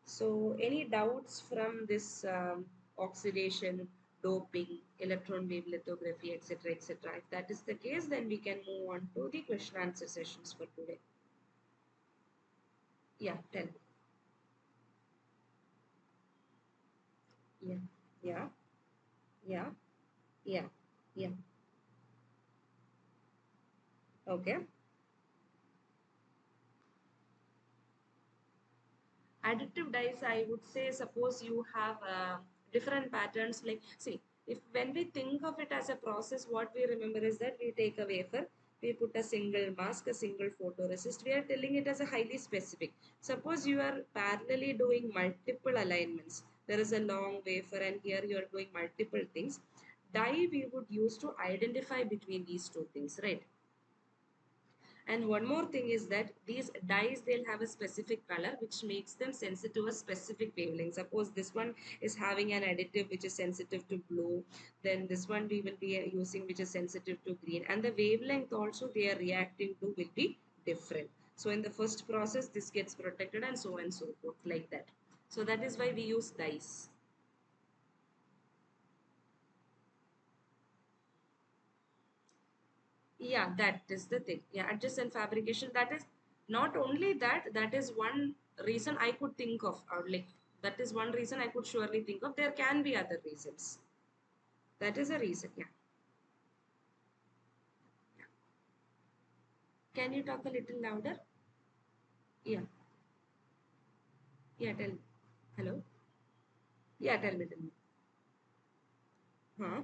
S1: So any doubts from this oxidation, doping, electron beam lithography, etc., etc.? If that is the case, then we can move on to the question answer sessions for today. Yeah, 10. Yeah, yeah, yeah, yeah, yeah. Okay. Additive dyes, I would say, suppose you have different patterns. Like, see, if when we think of it as a process, what we remember is that we take a wafer, we put a single mask, a single photoresist. We are telling it as a highly specific. Suppose you are parallelly doing multiple alignments. there is a long wafer and here you are doing multiple things. Dye we would use to identify between these two things, right? And one more thing is that these dyes, they'll have a specific color which makes them sensitive to a specific wavelength. Suppose this one is having an additive which is sensitive to blue, then this one we will be using which is sensitive to green, and the wavelength also they are reacting to will be different. So in the first process this gets protected and so forth, like that. So that is why we use dyes. Yeah, that is the thing. Yeah, adjacent fabrication, that is not only that, that is one reason I could think of, or like that is one reason I could surely think of. There can be other reasons. That is a reason. Yeah. Can you talk a little louder? Yeah. Yeah, tell me. Hello. Yeah, tell me. Huh?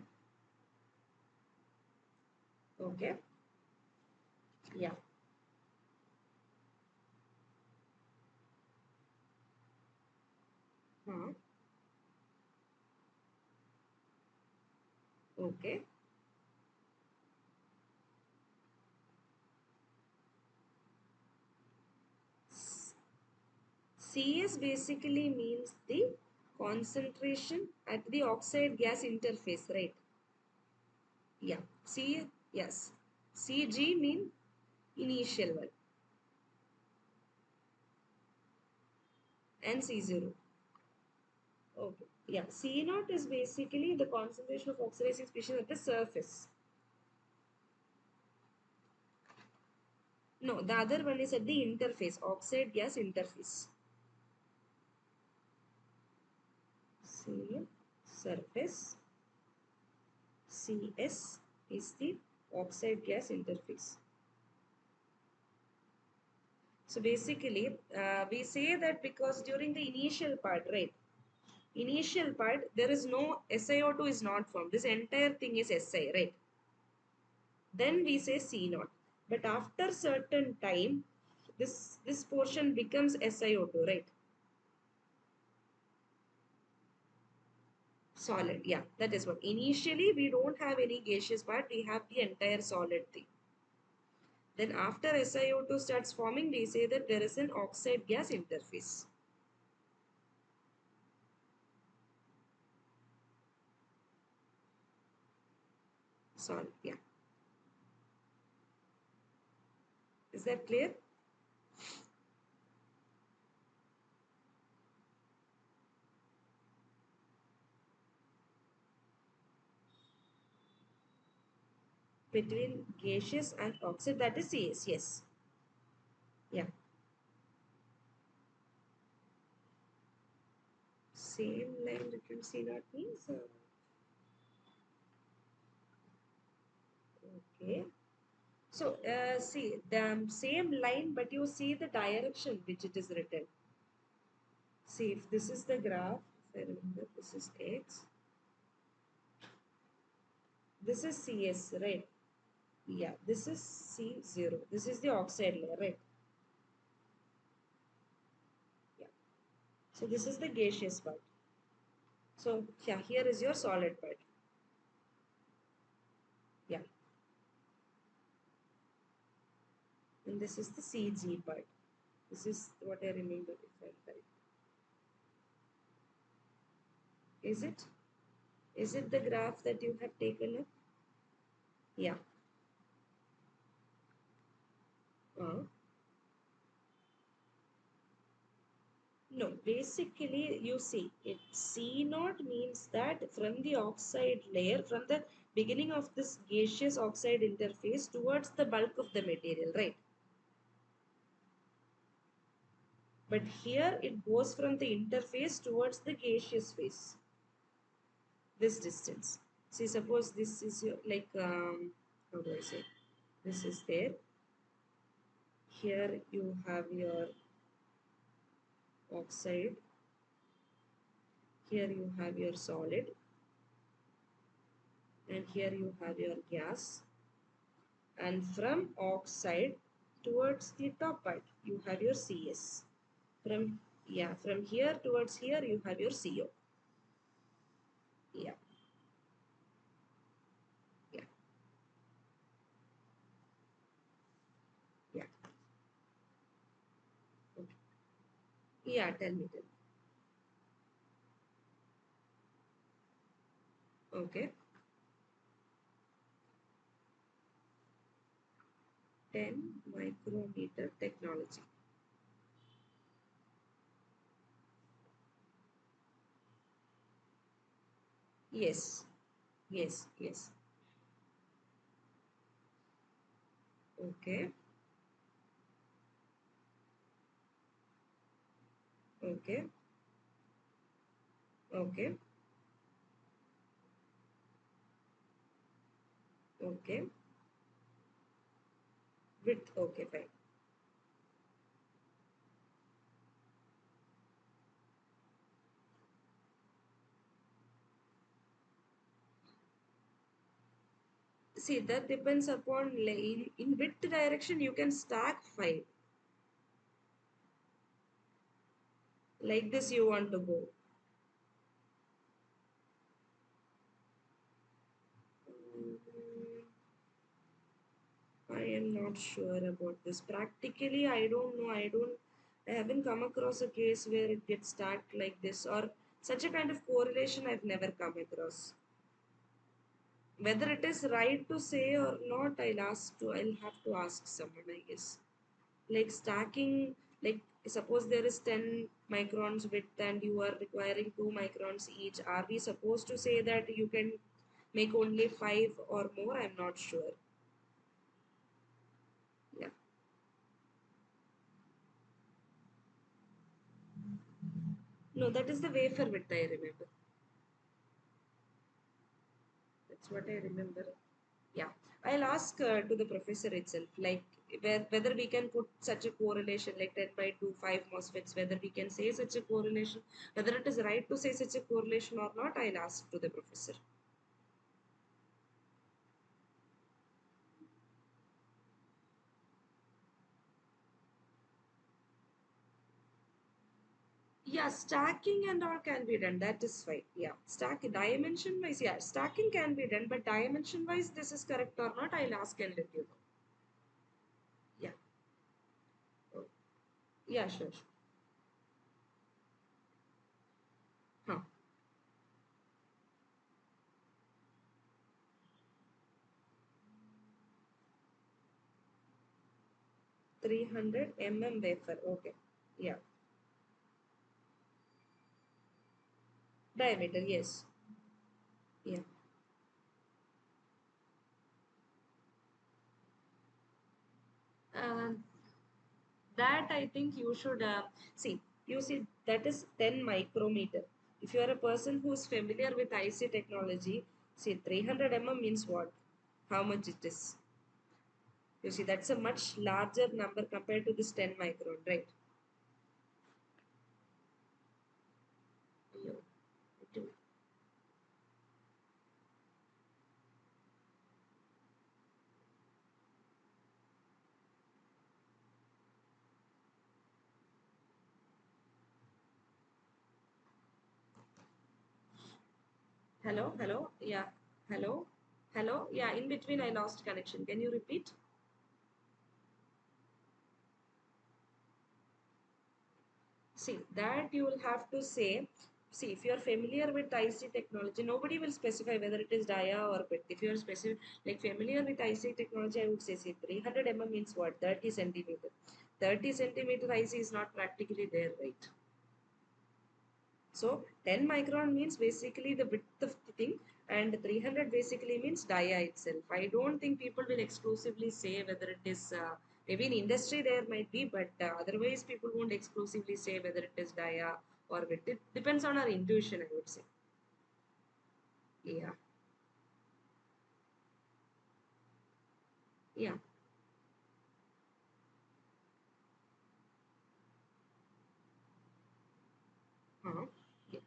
S1: Okay. Yeah. Huh? Okay. CS basically means the concentration at the oxide gas interface, right? Yeah. C, yes. CG mean initial one, and C0. Okay. Yeah. C naught is basically the concentration of oxidizing species at the surface. No, the other one is at the interface, oxide gas interface. C surface, CS is the oxide gas interface. So basically, we say that because during the initial part, right? Initial part, there is no SiO2 is not formed. This entire thing is Si, right? Then we say C naught. But after certain time, this portion becomes SiO2, right? Solid, yeah, that is what. Initially, we don't have any gaseous part, we have the entire solid thing. Then after SiO2 starts forming, we say that there is an oxide gas interface. Solid, yeah. Is that clear? Between gaseous and oxide, that is CS, yes. Yeah. Same line written C naught means, okay. So, see, the same line, but you see the direction which it is written. See, if this is the graph, if I remember, this is X. This is CS, right? Yeah, this is C0. This is the oxide layer, right? Yeah. So, this is the gaseous part. So, yeah, here is your solid part. Yeah. And this is the CG part. This is what I remember if I'm right. Is it? Is it the graph that you have taken up? Yeah. No, basically you see it C naught means that from the oxide layer, from the beginning of this gaseous oxide interface towards the bulk of the material, right? But here it goes from the interface towards the gaseous phase, this distance. See, suppose this is your, like, how do I say? This is there. Here you have your oxide. Here you have your solid. And here you have your gas. And from oxide towards the top part you have your CS. From, yeah, from here towards here you have your CO. Yeah, yeah, yeah. Okay. Yeah, tell me, tell me. Okay. 10 micrometer technology. Yes, yes, yes. Okay, okay, okay, okay. Width, okay, fine. See, that depends upon in width direction you can stack 5. Like this you want to go. Mm, I am not sure about this. Practically, I don't know. I haven't come across a case where it gets stacked like this or such a kind of correlation I've never come across. Whether it is right to say or not, I'll have to ask someone, I guess. Like stacking, like suppose there is 10 microns width and you are requiring 2 microns each. Are we supposed to say that you can make only 5 or more? I'm not sure. Yeah. No, that is the wafer width I remember. That's what I remember. Yeah. I'll ask to the professor itself, like whether we can put such a correlation like 10 by 2, 5 MOSFETs, whether we can say such a correlation, whether it is right to say such a correlation or not, I'll ask to the professor. Yeah, stacking and all can be done. That is fine. Yeah, stack dimension wise. Yeah, stacking can be done, but dimension wise, this is correct or not? I'll ask and let you know. Yeah. Oh, yeah, sure, sure. Huh. 300 wafer. Okay. Yeah. Diameter. Yes. Yeah. Uh, that I think you should see. You see, that is 10 micrometer. If you are a person who is familiar with IC technology, see 300 means what? How much it is? You see, that's a much larger number compared to this 10 micron, right? Yeah. Hello, hello, yeah, hello, hello, yeah. In between, I lost connection. Can you repeat? See, that you will have to say. See, if you are familiar with IC technology, nobody will specify whether it is dia or bit. If you are specific, like familiar with IC technology, I would say, see, 300 means what? 30 centimeter. 30 centimeter IC is not practically there, right? So 10 micron means basically the width of the thing, and 300 basically means dia itself. I don't think people will exclusively say whether it is, maybe in industry there might be, but otherwise people won't exclusively say whether it is dia or width. It depends on our intuition, I would say. Yeah, yeah. Uh-huh. Yeah.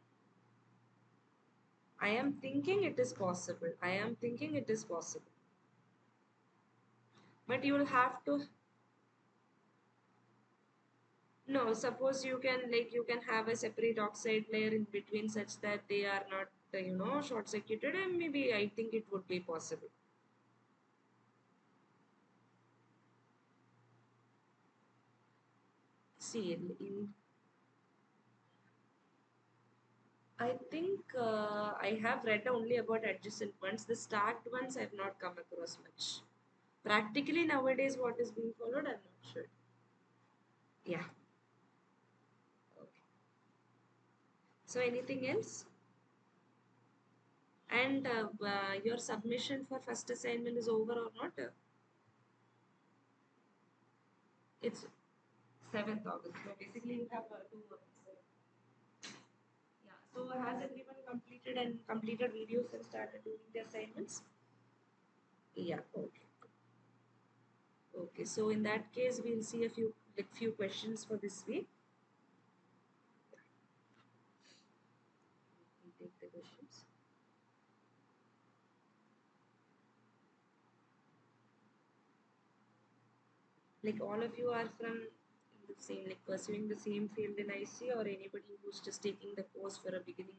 S1: I am thinking it is possible. I am thinking it is possible. But you will have to. No, suppose you can, like you can have a separate oxide layer in between such that they are not short circuited, and maybe I think it would be possible. See, I think I have read only about adjacent ones. The stacked ones I have not come across much. Practically nowadays, what is being followed, I'm not sure. Yeah. Okay. So anything else? And your submission for first assignment is over or not? It's 7th August. So basically, you have 2 months. Yeah. So has everyone completed videos and started doing the assignments? Yeah. Okay. Okay. So in that case, we'll see a few questions for this week. We'll take the questions. Like all of you are from the same, like pursuing the same field in IC, or anybody who's just taking the course for a beginning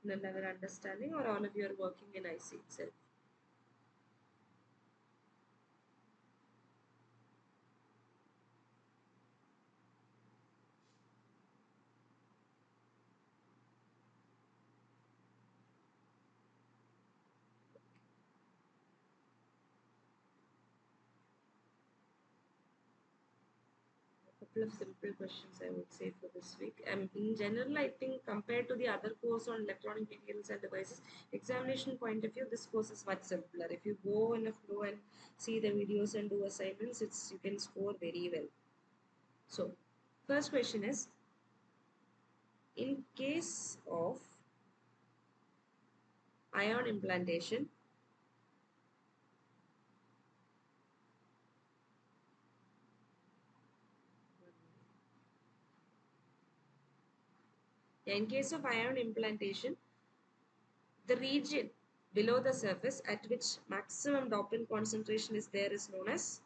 S1: level understanding, or all of you are working in IC itself? Couple of simple questions I would say for this week. In general, I think compared to the other course on electronic materials and devices, examination point of view, this course is much simpler. If you go in a flow and see the videos and do assignments, you can score very well. So, first question is, in case of ion implantation, in case of ion implantation, the region below the surface at which maximum dopant concentration is there is known as.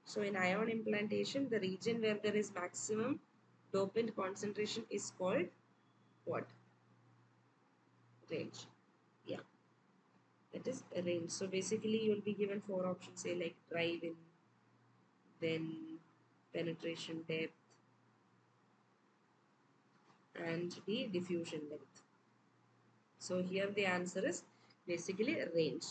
S1: So in ion implantation, the region where there is maximum dopant concentration is called what? Range. Yeah, that is a range. So basically you will be given 4 options, say like drive in, then penetration depth, and the diffusion length. So here the answer is basically a range.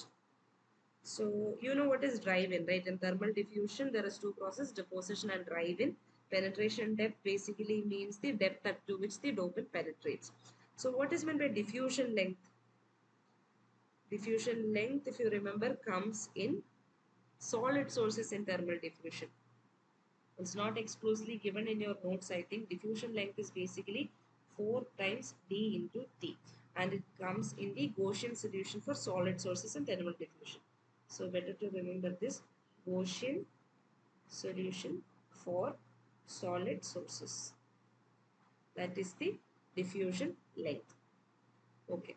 S1: So you know what is drive-in, right? In thermal diffusion, there is two processes, deposition and drive-in. Penetration depth basically means the depth up to which the dopant penetrates. So what is meant by diffusion length? Diffusion length, if you remember, comes in solid sources in thermal diffusion. It's not explicitly given in your notes, I think. Diffusion length is basically 4 times D into T. And it comes in the Gaussian solution for solid sources in thermal diffusion. So better to remember this Gaussian solution for solid sources. That is the diffusion length. Okay.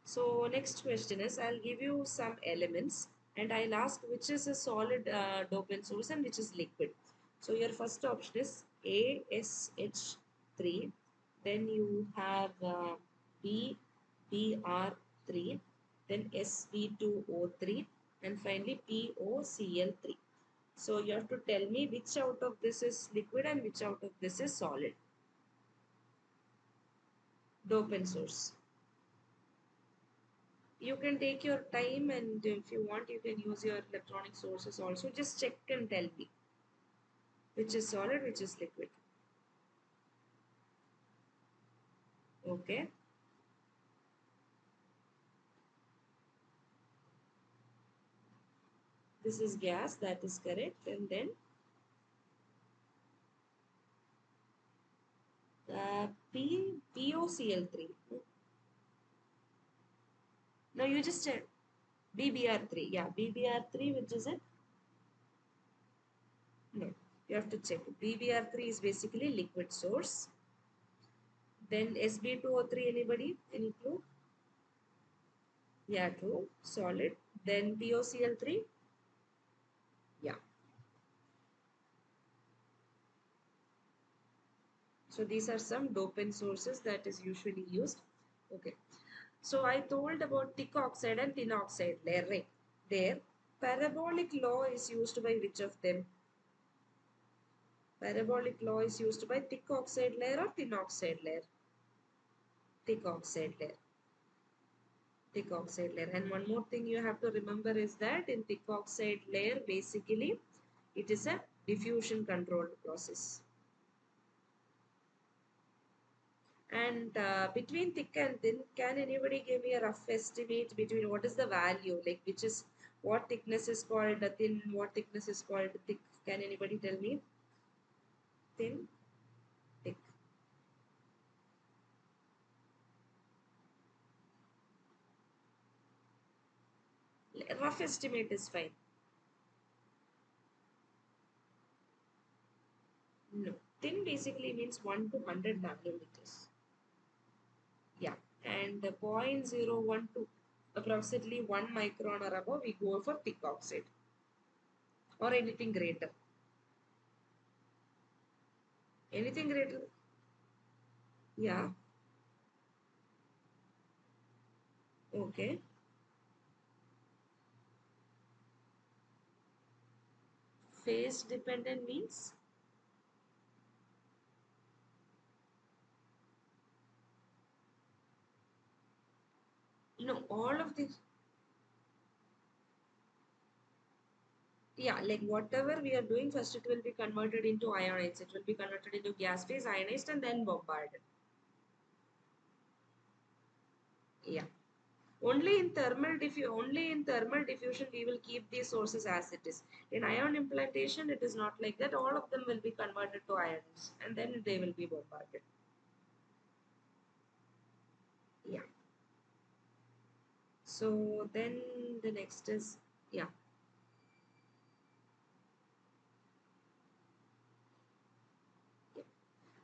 S1: So next question is, I'll give you some elements and I'll ask which is a solid dopant source and which is liquid. So your first option is ASH3, then you have BBr3, then Sb2O3, and finally POCl3. So you have to tell me which out of this is liquid and which out of this is solid dopant source. You can take your time, and if you want you can use your electronic sources also. Just check and tell me which is solid, which is liquid. Okay, this is gas, that is correct. And then POCl3. No, you just said BBr3. Yeah, BBr3, which is it? No, you have to check. BBr3 is basically liquid source. Then Sb2O3, anybody? Any clue? Yeah, true. Solid. Then POCl3. Yeah. So these are some dopant sources that is usually used. Okay. So I told about thick oxide and thin oxide layer, right? There, parabolic law is used by which of them? Parabolic law is used by thick oxide layer or thin oxide layer? Thick oxide layer. Thick oxide layer. And one more thing you have to remember is that in thick oxide layer, basically, it is a diffusion controlled process. And between thick and thin, can anybody give me a rough estimate between what is the value, like which is what thickness is called thin, what thickness is called thick? Can anybody tell me? Thin, thick. Rough estimate is fine. No, thin basically means 1 to 100 nanometers. Yeah, and 0.012, approximately 1 micron or above, we go for thick oxide or anything greater. Anything greater? Yeah. Okay. Phase dependent means? All of this. Yeah, like whatever we are doing, first it will be converted into ionides. It will be converted into gas phase, ionized, and then bombarded. Yeah. Only in thermal diffusion we will keep these sources as it is. In ion implantation, it is not like that. All of them will be converted to ions, and then they will be bombarded. Yeah. So then the next is, yeah.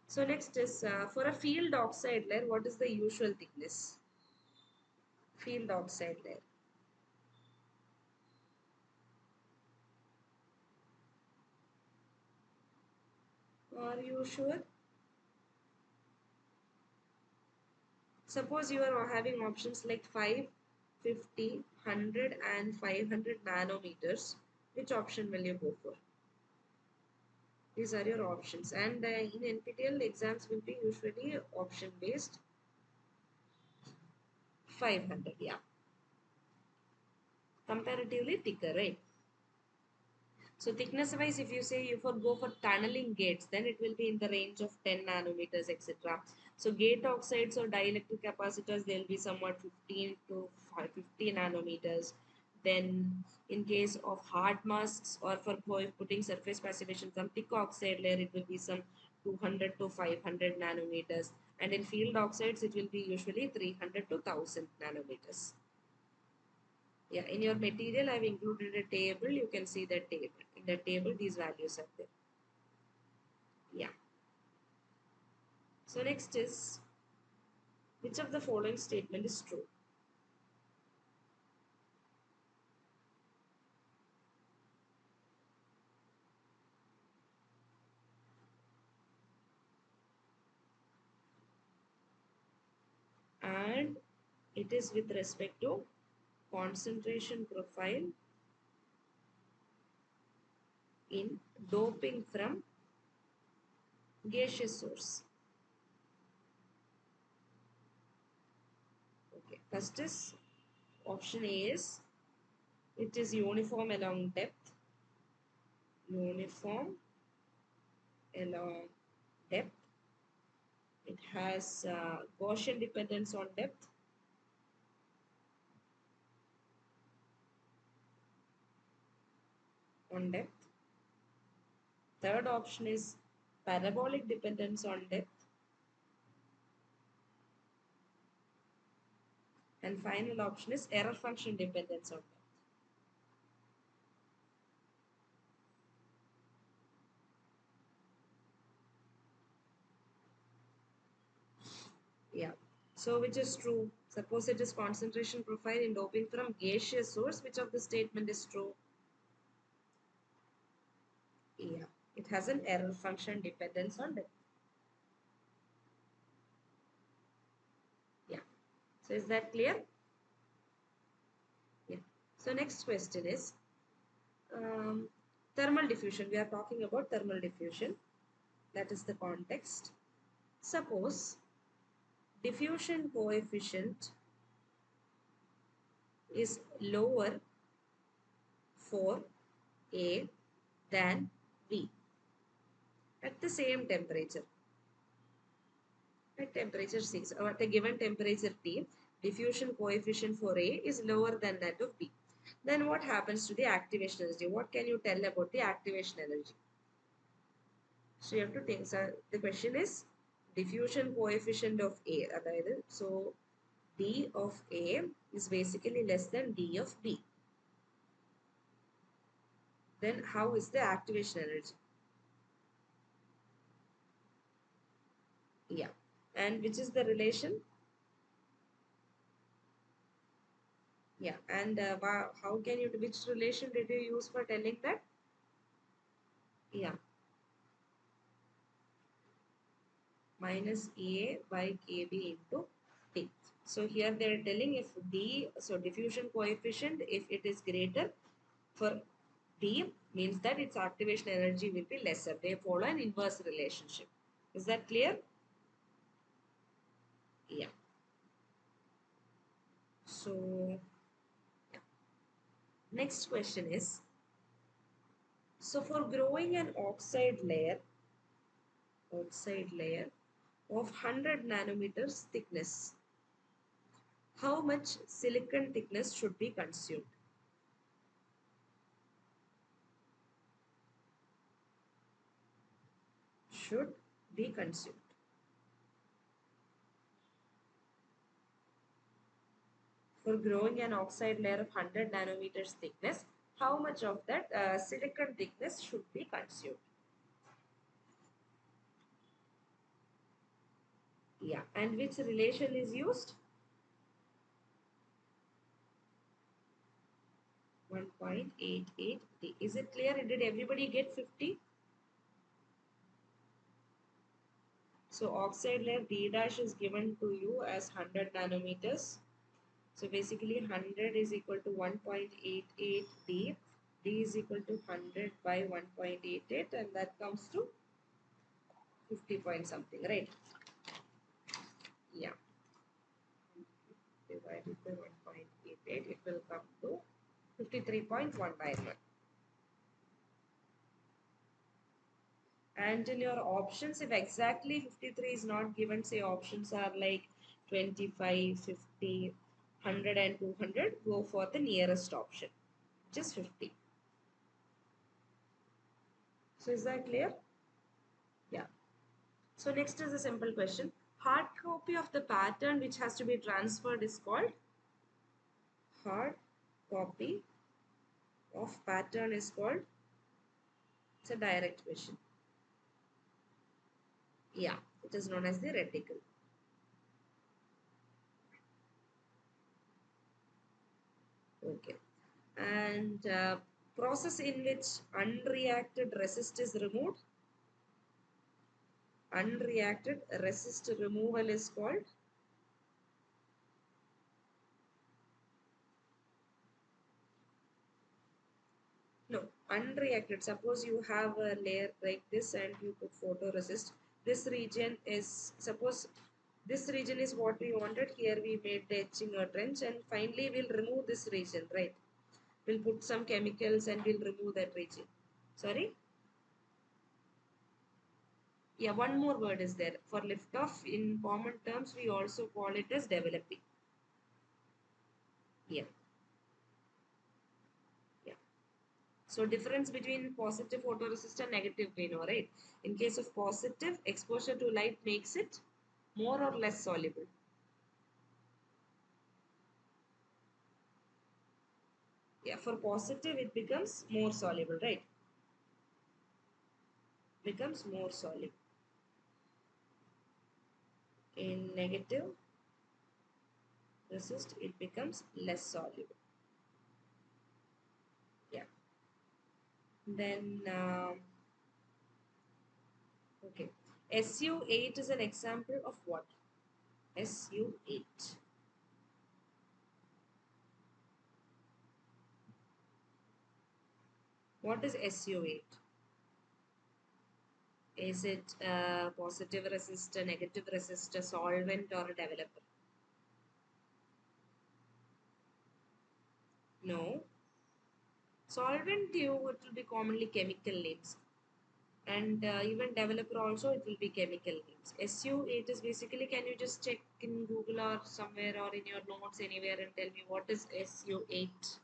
S1: So next is for a field oxide layer, what is the usual thickness? Field oxide layer. Are you sure? Suppose you are having options like 5, 50, 100 and 500 nanometers. Which option will you go for? These are your options. And in NPTEL, exams will be usually option based. 500, yeah. Comparatively thicker, right? So thickness wise, if you say you go for tunneling gates, then it will be in the range of 10 nanometers, etc. So gate oxides or dielectric capacitors, they will be somewhat 15 to 50 nanometers. Then in case of hard masks or for putting surface passivation, some thick oxide layer, it will be some 200 to 500 nanometers. And in field oxides, it will be usually 300 to 1000 nanometers. Yeah, in your material, I've included a table. You can see that table. In the table, these values are there. Yeah. So next is, which of the following statement is true? And it is with respect to concentration profile in doping from gaseous source. Okay. First is option A is, it is uniform along depth. Uniform along depth. It has Gaussian dependence on depth. On depth. Third option is parabolic dependence on depth. And final option is error function dependence on depth. Yeah. So which is true? Suppose it is concentration profile in doping from gaseous source. Which of the statement is true? Yeah. It has an error function dependence on depth. So is that clear? Yeah. So next question is thermal diffusion. We are talking about thermal diffusion. That is the context. Suppose diffusion coefficient is lower for A than B at the same temperature. At temperature 6 or at a given temperature T, diffusion coefficient for A is lower than that of B. Then what happens to the activation energy? What can you tell about the activation energy? So you have to think. So the question is diffusion coefficient of A. So D of A is basically less than D of B. Then how is the activation energy? Yeah. And which is the relation? Yeah. And how can you, which relation did you use for telling that? Yeah. Minus A by KB into T. So here they are telling if D, so diffusion coefficient, if it is greater for D, means that its activation energy will be lesser. They follow an inverse relationship. Is that clear? Yeah. So yeah. Next question is, so for growing an oxide layer of 100 nanometers thickness, how much silicon thickness should be consumed? Should be consumed. For growing an oxide layer of 100 nanometers thickness, how much of that silicon thickness should be consumed? Yeah, and which relation is used? 1.88 D. Is it clear? Did everybody get 50? So oxide layer D dash is given to you as 100 nanometers. So basically 100 is equal to 1.88 D. D is equal to 100 by 1.88 and that comes to 50 point something, right? Yeah. Divided by 1.88, it will come to 53.191. And in your options, if exactly 53 is not given, say options are like 25, 50, 100 and 200, go for the nearest option, which is 50. So is that clear? Yeah. So next is a simple question. Hard copy of the pattern which has to be transferred is called hard copy of pattern is called, it's a direct question. Yeah, it is known as the reticle. Okay. And process in which unreacted resist is removed. Unreacted resist removal is called. No, unreacted. Suppose you have a layer like this and you put photoresist. This region is, suppose this region is what we wanted. Here we made the etching or trench and finally we'll remove this region, right? We'll put some chemicals and we'll remove that region. Sorry? Yeah, one more word is there. For liftoff, in common terms, we also call it as developing. Yeah. Yeah. So difference between positive photoresist and negative we know, right? In case of positive, exposure to light makes it more or less soluble. Yeah, for positive, it becomes more soluble, right? Becomes more soluble. In negative resist, it becomes less soluble. Yeah. Then, okay. SU8 is an example of what? SU8. What is SU8? Is it a positive resistor, negative resistor, solvent, or a developer? No. Solvent, it will be commonly chemical names. And even developer also, it will be chemical names. SU8 is basically, can you just check in Google or somewhere or in your notes anywhere and tell me what is SU8?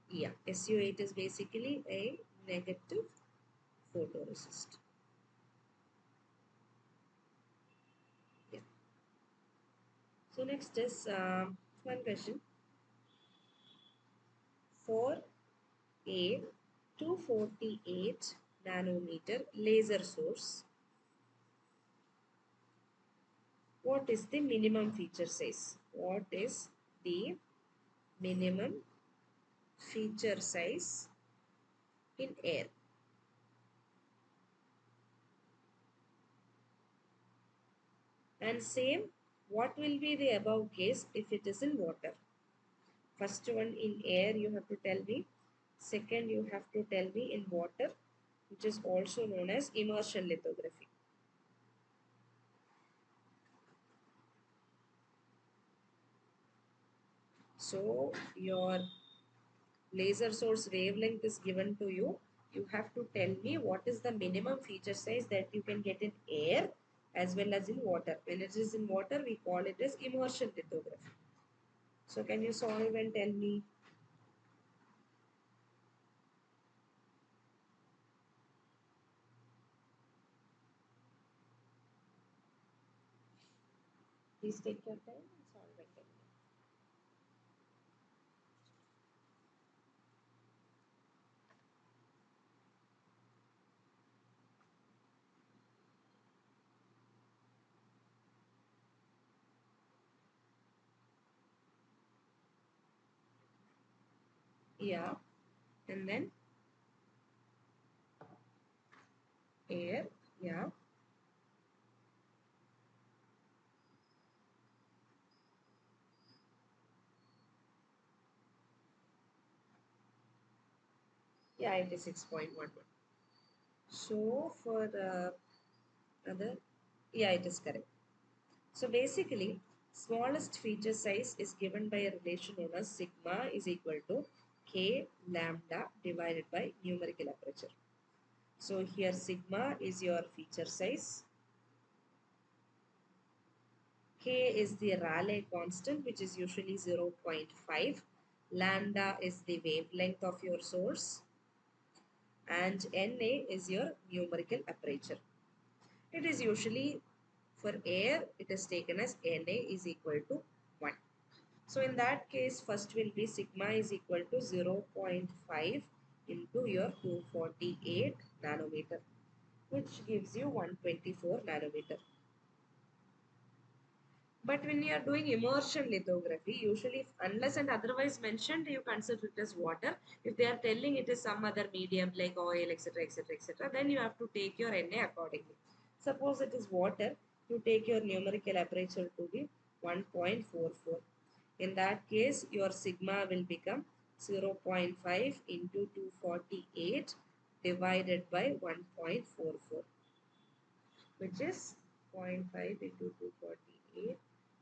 S1: Yeah, SU8 is basically a negative photoresist. Yeah. So next is one question. For a 248 nanometer laser source, what is the minimum feature size? What is the minimum feature size in air? And same, what will be the above case if it is in water? First one in air you have to tell me. Second you have to tell me in water, which is also known as immersion lithography. So your laser source wavelength is given to you. You have to tell me what is the minimum feature size that you can get in air as well as in water. When it is in water, we call it as immersion lithography. So can you solve and tell me? Please take your time and solve and tell me. Yeah. And then air. Yeah. Yeah, it is 6.11. So for other, yeah, it is correct. So basically, smallest feature size is given by a relation known as sigma is equal to k lambda divided by numerical aperture. So here sigma is your feature size. K is the Rayleigh constant, which is usually 0.5. Lambda is the wavelength of your source. And Na is your numerical aperture. It is usually for air, it is taken as Na is equal to 1. So in that case, first will be sigma is equal to 0.5 into your 248 nanometer, which gives you 124 nanometer. But when you are doing immersion lithography, usually unless and otherwise mentioned, you consider it as water. If they are telling it is some other medium like oil, etc., etc., etc., then you have to take your Na accordingly. Suppose it is water, you take your numerical aperture to be 1.44. In that case, your sigma will become 0.5 into 248 divided by 1.44, which is 0.5 into 248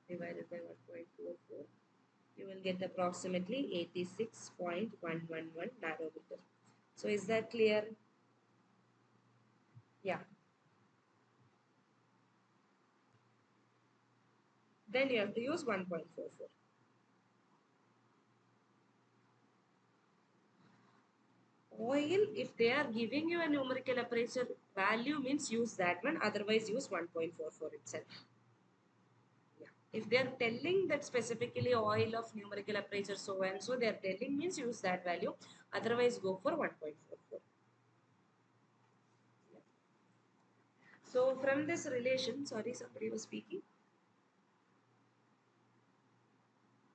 S1: divided by 1.44. You will get approximately 86.111 nanometer. So is that clear? Yeah. Then you have to use 1.44. Oil, if they are giving you a numerical aperture value, means use that one, otherwise use 1.44 itself. Yeah. If they are telling that specifically oil of numerical aperture so and so, they are telling means use that value, otherwise go for 1.44. Yeah. So from this relation, sorry, somebody was speaking.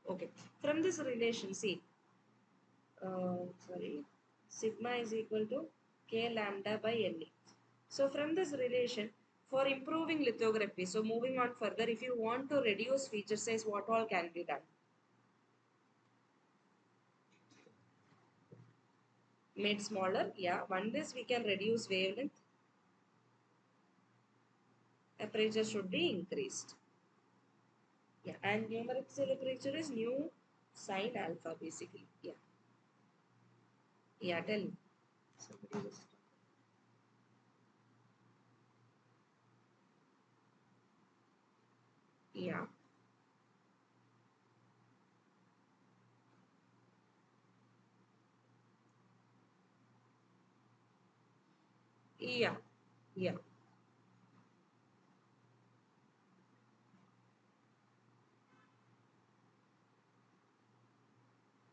S1: Okay, from this relation, see, sorry, sigma is equal to k lambda by Na. So from this relation, for improving lithography. So moving on further, if you want to reduce feature size, what all can be done? Made smaller, yeah. One is we can reduce wavelength. Aperture should be increased. Yeah, and numerical aperture is new sine alpha basically. Yeah. Yeah, tell me. Somebody was yeah. Yeah. Yeah.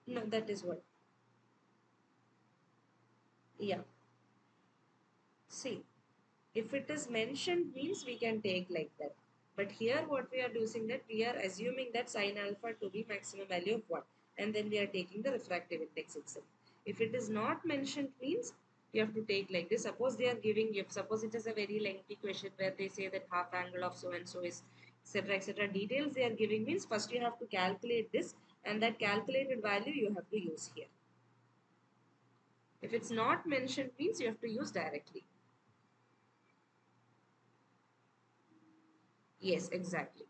S1: No, that is what. Yeah. See, if it is mentioned means we can take like that. But here what we are doing that we are assuming that sine alpha to be maximum value of 1 and then we are taking the refractive index itself. If it is not mentioned means you have to take like this. Suppose they are giving you, suppose it is a very lengthy question where they say that half angle of so and so is etc. Details they are giving means first you have to calculate this and that calculated value you have to use here. If it's not mentioned means you have to use directly. Yes, exactly.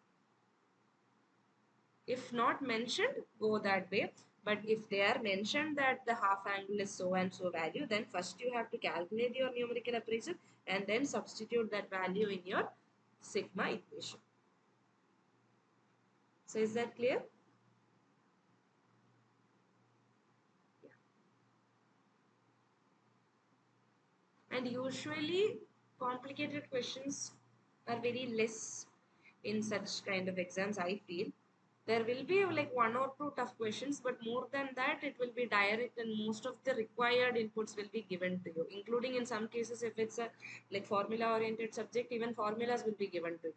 S1: If not mentioned, go that way. But if they are mentioned that the half angle is so and so value, then first you have to calculate your numerical appraisal and then substitute that value in your sigma equation. So is that clear? Yeah. And usually complicated questions are very less in such kind of exams, I feel. There will be like one or two tough questions, but more than that, it will be direct and most of the required inputs will be given to you, including in some cases, if it's a like formula oriented subject, even formulas will be given to you.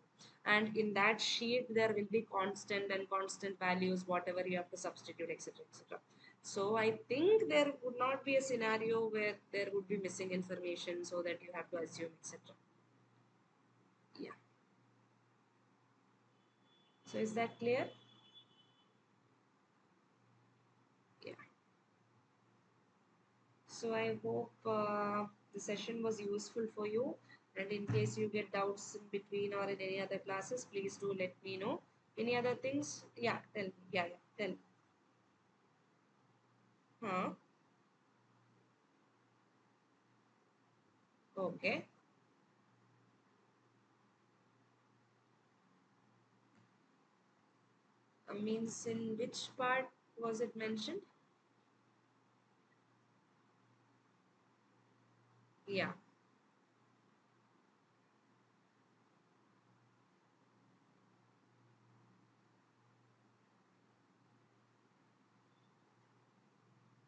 S1: And in that sheet, there will be constant and constant values, whatever you have to substitute, etc. So I think there would not be a scenario where there would be missing information so that you have to assume, etc. Yeah. So is that clear? Yeah. So I hope the session was useful for you. And in case you get doubts in between or in any other classes, please do let me know. Any other things? Yeah, tell me. Yeah, tell me. Huh? Okay. Means in which part was it mentioned? Yeah.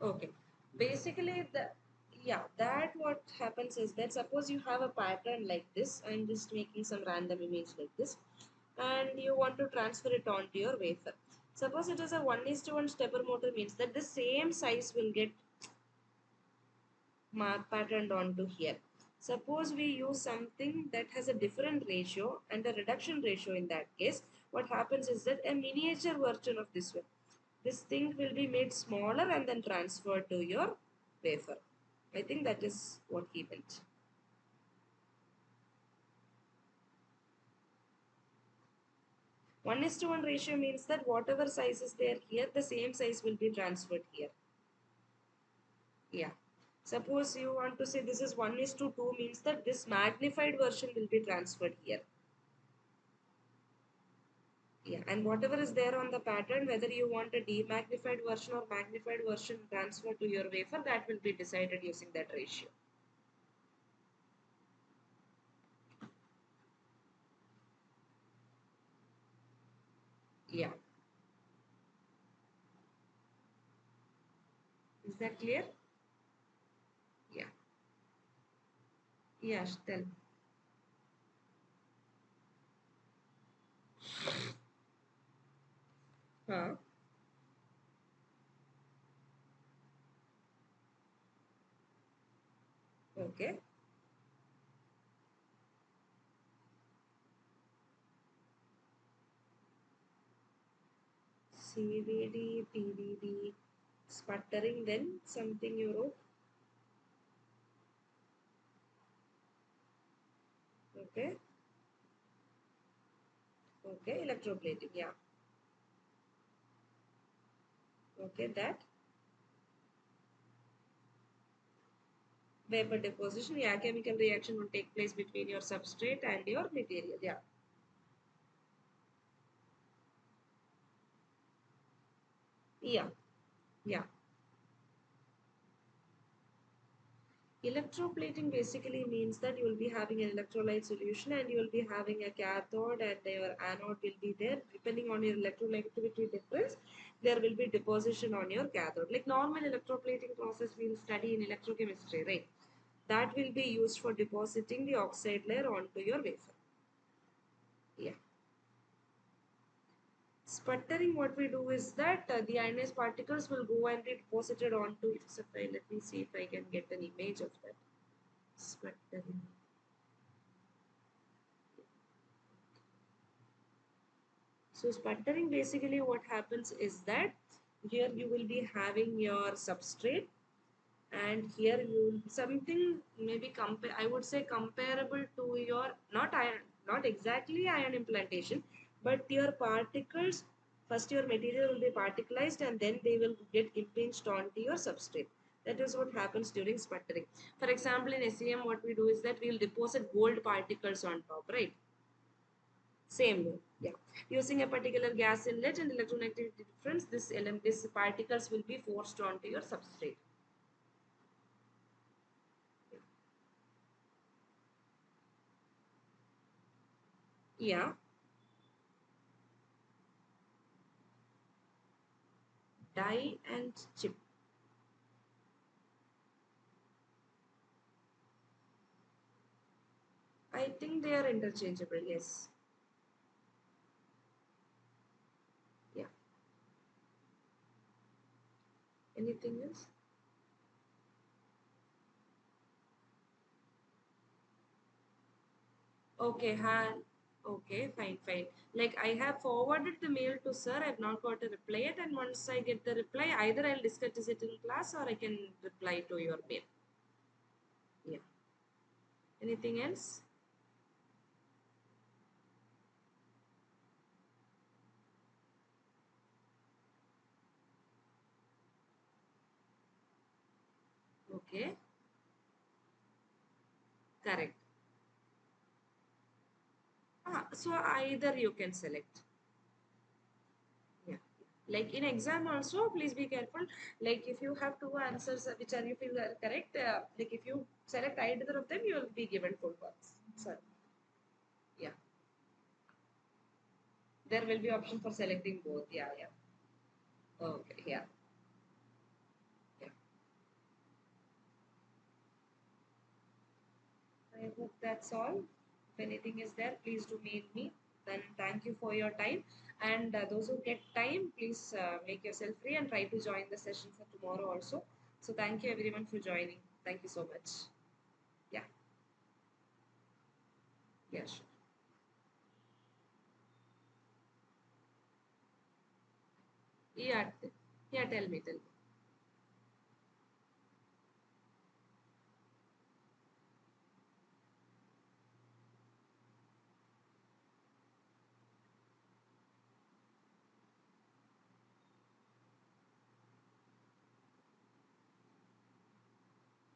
S1: Okay. Basically, that what happens is that suppose you have a pattern like this. I'm just making some random image like this, and you want to transfer it onto your wafer. Suppose it is a 1:1 stepper motor means that the same size will get patterned onto here. Suppose we use something that has a different ratio and a reduction ratio in that case, what happens is that a miniature version of this one. This thing will be made smaller and then transferred to your wafer. I think that is what he meant. 1:1 ratio means that whatever size is there here, the same size will be transferred here. Yeah. Suppose you want to say this is 1:2 means that this magnified version will be transferred here. Yeah, and whatever is there on the pattern, whether you want a demagnified version or magnified version transferred to your wafer, that will be decided using that ratio. Yeah. Is that clear? Yeah. Yes, tell me. Huh? Okay. CVD, PVD, sputtering, then something you wrote. Okay. Okay, electroplating, yeah. Okay, that vapor deposition, yeah, chemical reaction will take place between your substrate and your material, yeah. Yeah, yeah. Electroplating basically means that you will be having an electrolyte solution and you will be having a cathode and your anode will be there. Depending on your electronegativity difference, there will be deposition on your cathode. Like normal electroplating process we'll study in electrochemistry, right? That will be used for depositing the oxide layer onto your wafer. Yeah. Sputtering, what we do is that the ionized particles will go and be deposited onto it. So let me see if I can get an image of that. Sputtering. So sputtering, basically what happens is that here you will be having your substrate and here you something maybe compare, I would say comparable to your not iron, not exactly ion implantation, but your particles, first your material will be particleized and then they will get impinged onto your substrate. That is what happens during sputtering. For example, in SEM what we do is that we will deposit gold particles on top, right? Same way, yeah. Using a particular gas inlet and electronegativity difference, this particles will be forced onto your substrate. Yeah. Die and chip. I think they are interchangeable, yes. Yeah. Anything else? Okay, okay, fine, fine. Like I have forwarded the mail to sir, I've not got a reply yet, and once I get the reply, either I'll discuss it in class or I can reply to your mail. Yeah. Anything else? Okay, correct. So either you can select. Yeah. Like in exam also, please be careful. Like if you have two answers which are you feel are correct, like if you select either of them, you will be given full marks. Sorry. Yeah. There will be option for selecting both. Yeah, yeah. Okay, yeah. Yeah. I hope that's all. If anything is there, please do mail me. Then thank you for your time. And those who get time, please make yourself free and try to join the session for tomorrow also. So thank you everyone for joining. Thank you so much. Yeah. Yeah, sure. Yeah. Yeah, tell me, tell me.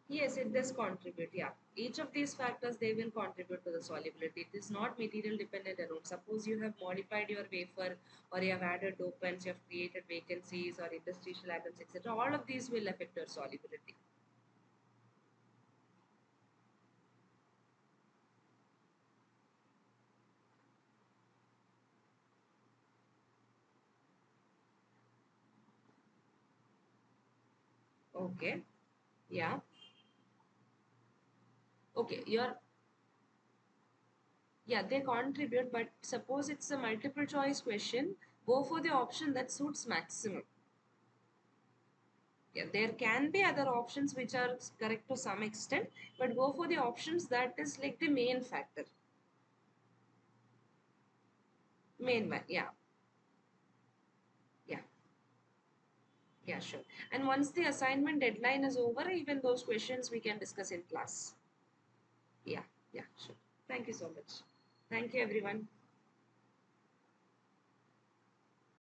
S1: Yes, it does contribute. Yeah. Each of these factors, they will contribute to the solubility. It is not material dependent alone. Suppose you have modified your wafer or you have added dopants, you have created vacancies or interstitial atoms, etc. All of these will affect your solubility. Okay. Yeah. Okay. Yeah, they contribute, but suppose it's a multiple choice question, go for the option that suits maximum. Yeah, there can be other options which are correct to some extent, but go for the options that is like the main factor. Main one, yeah. Yeah. Yeah, sure. And once the assignment deadline is over, even those questions we can discuss in class. Yeah, yeah, sure. Thank you so much. Thank you, everyone.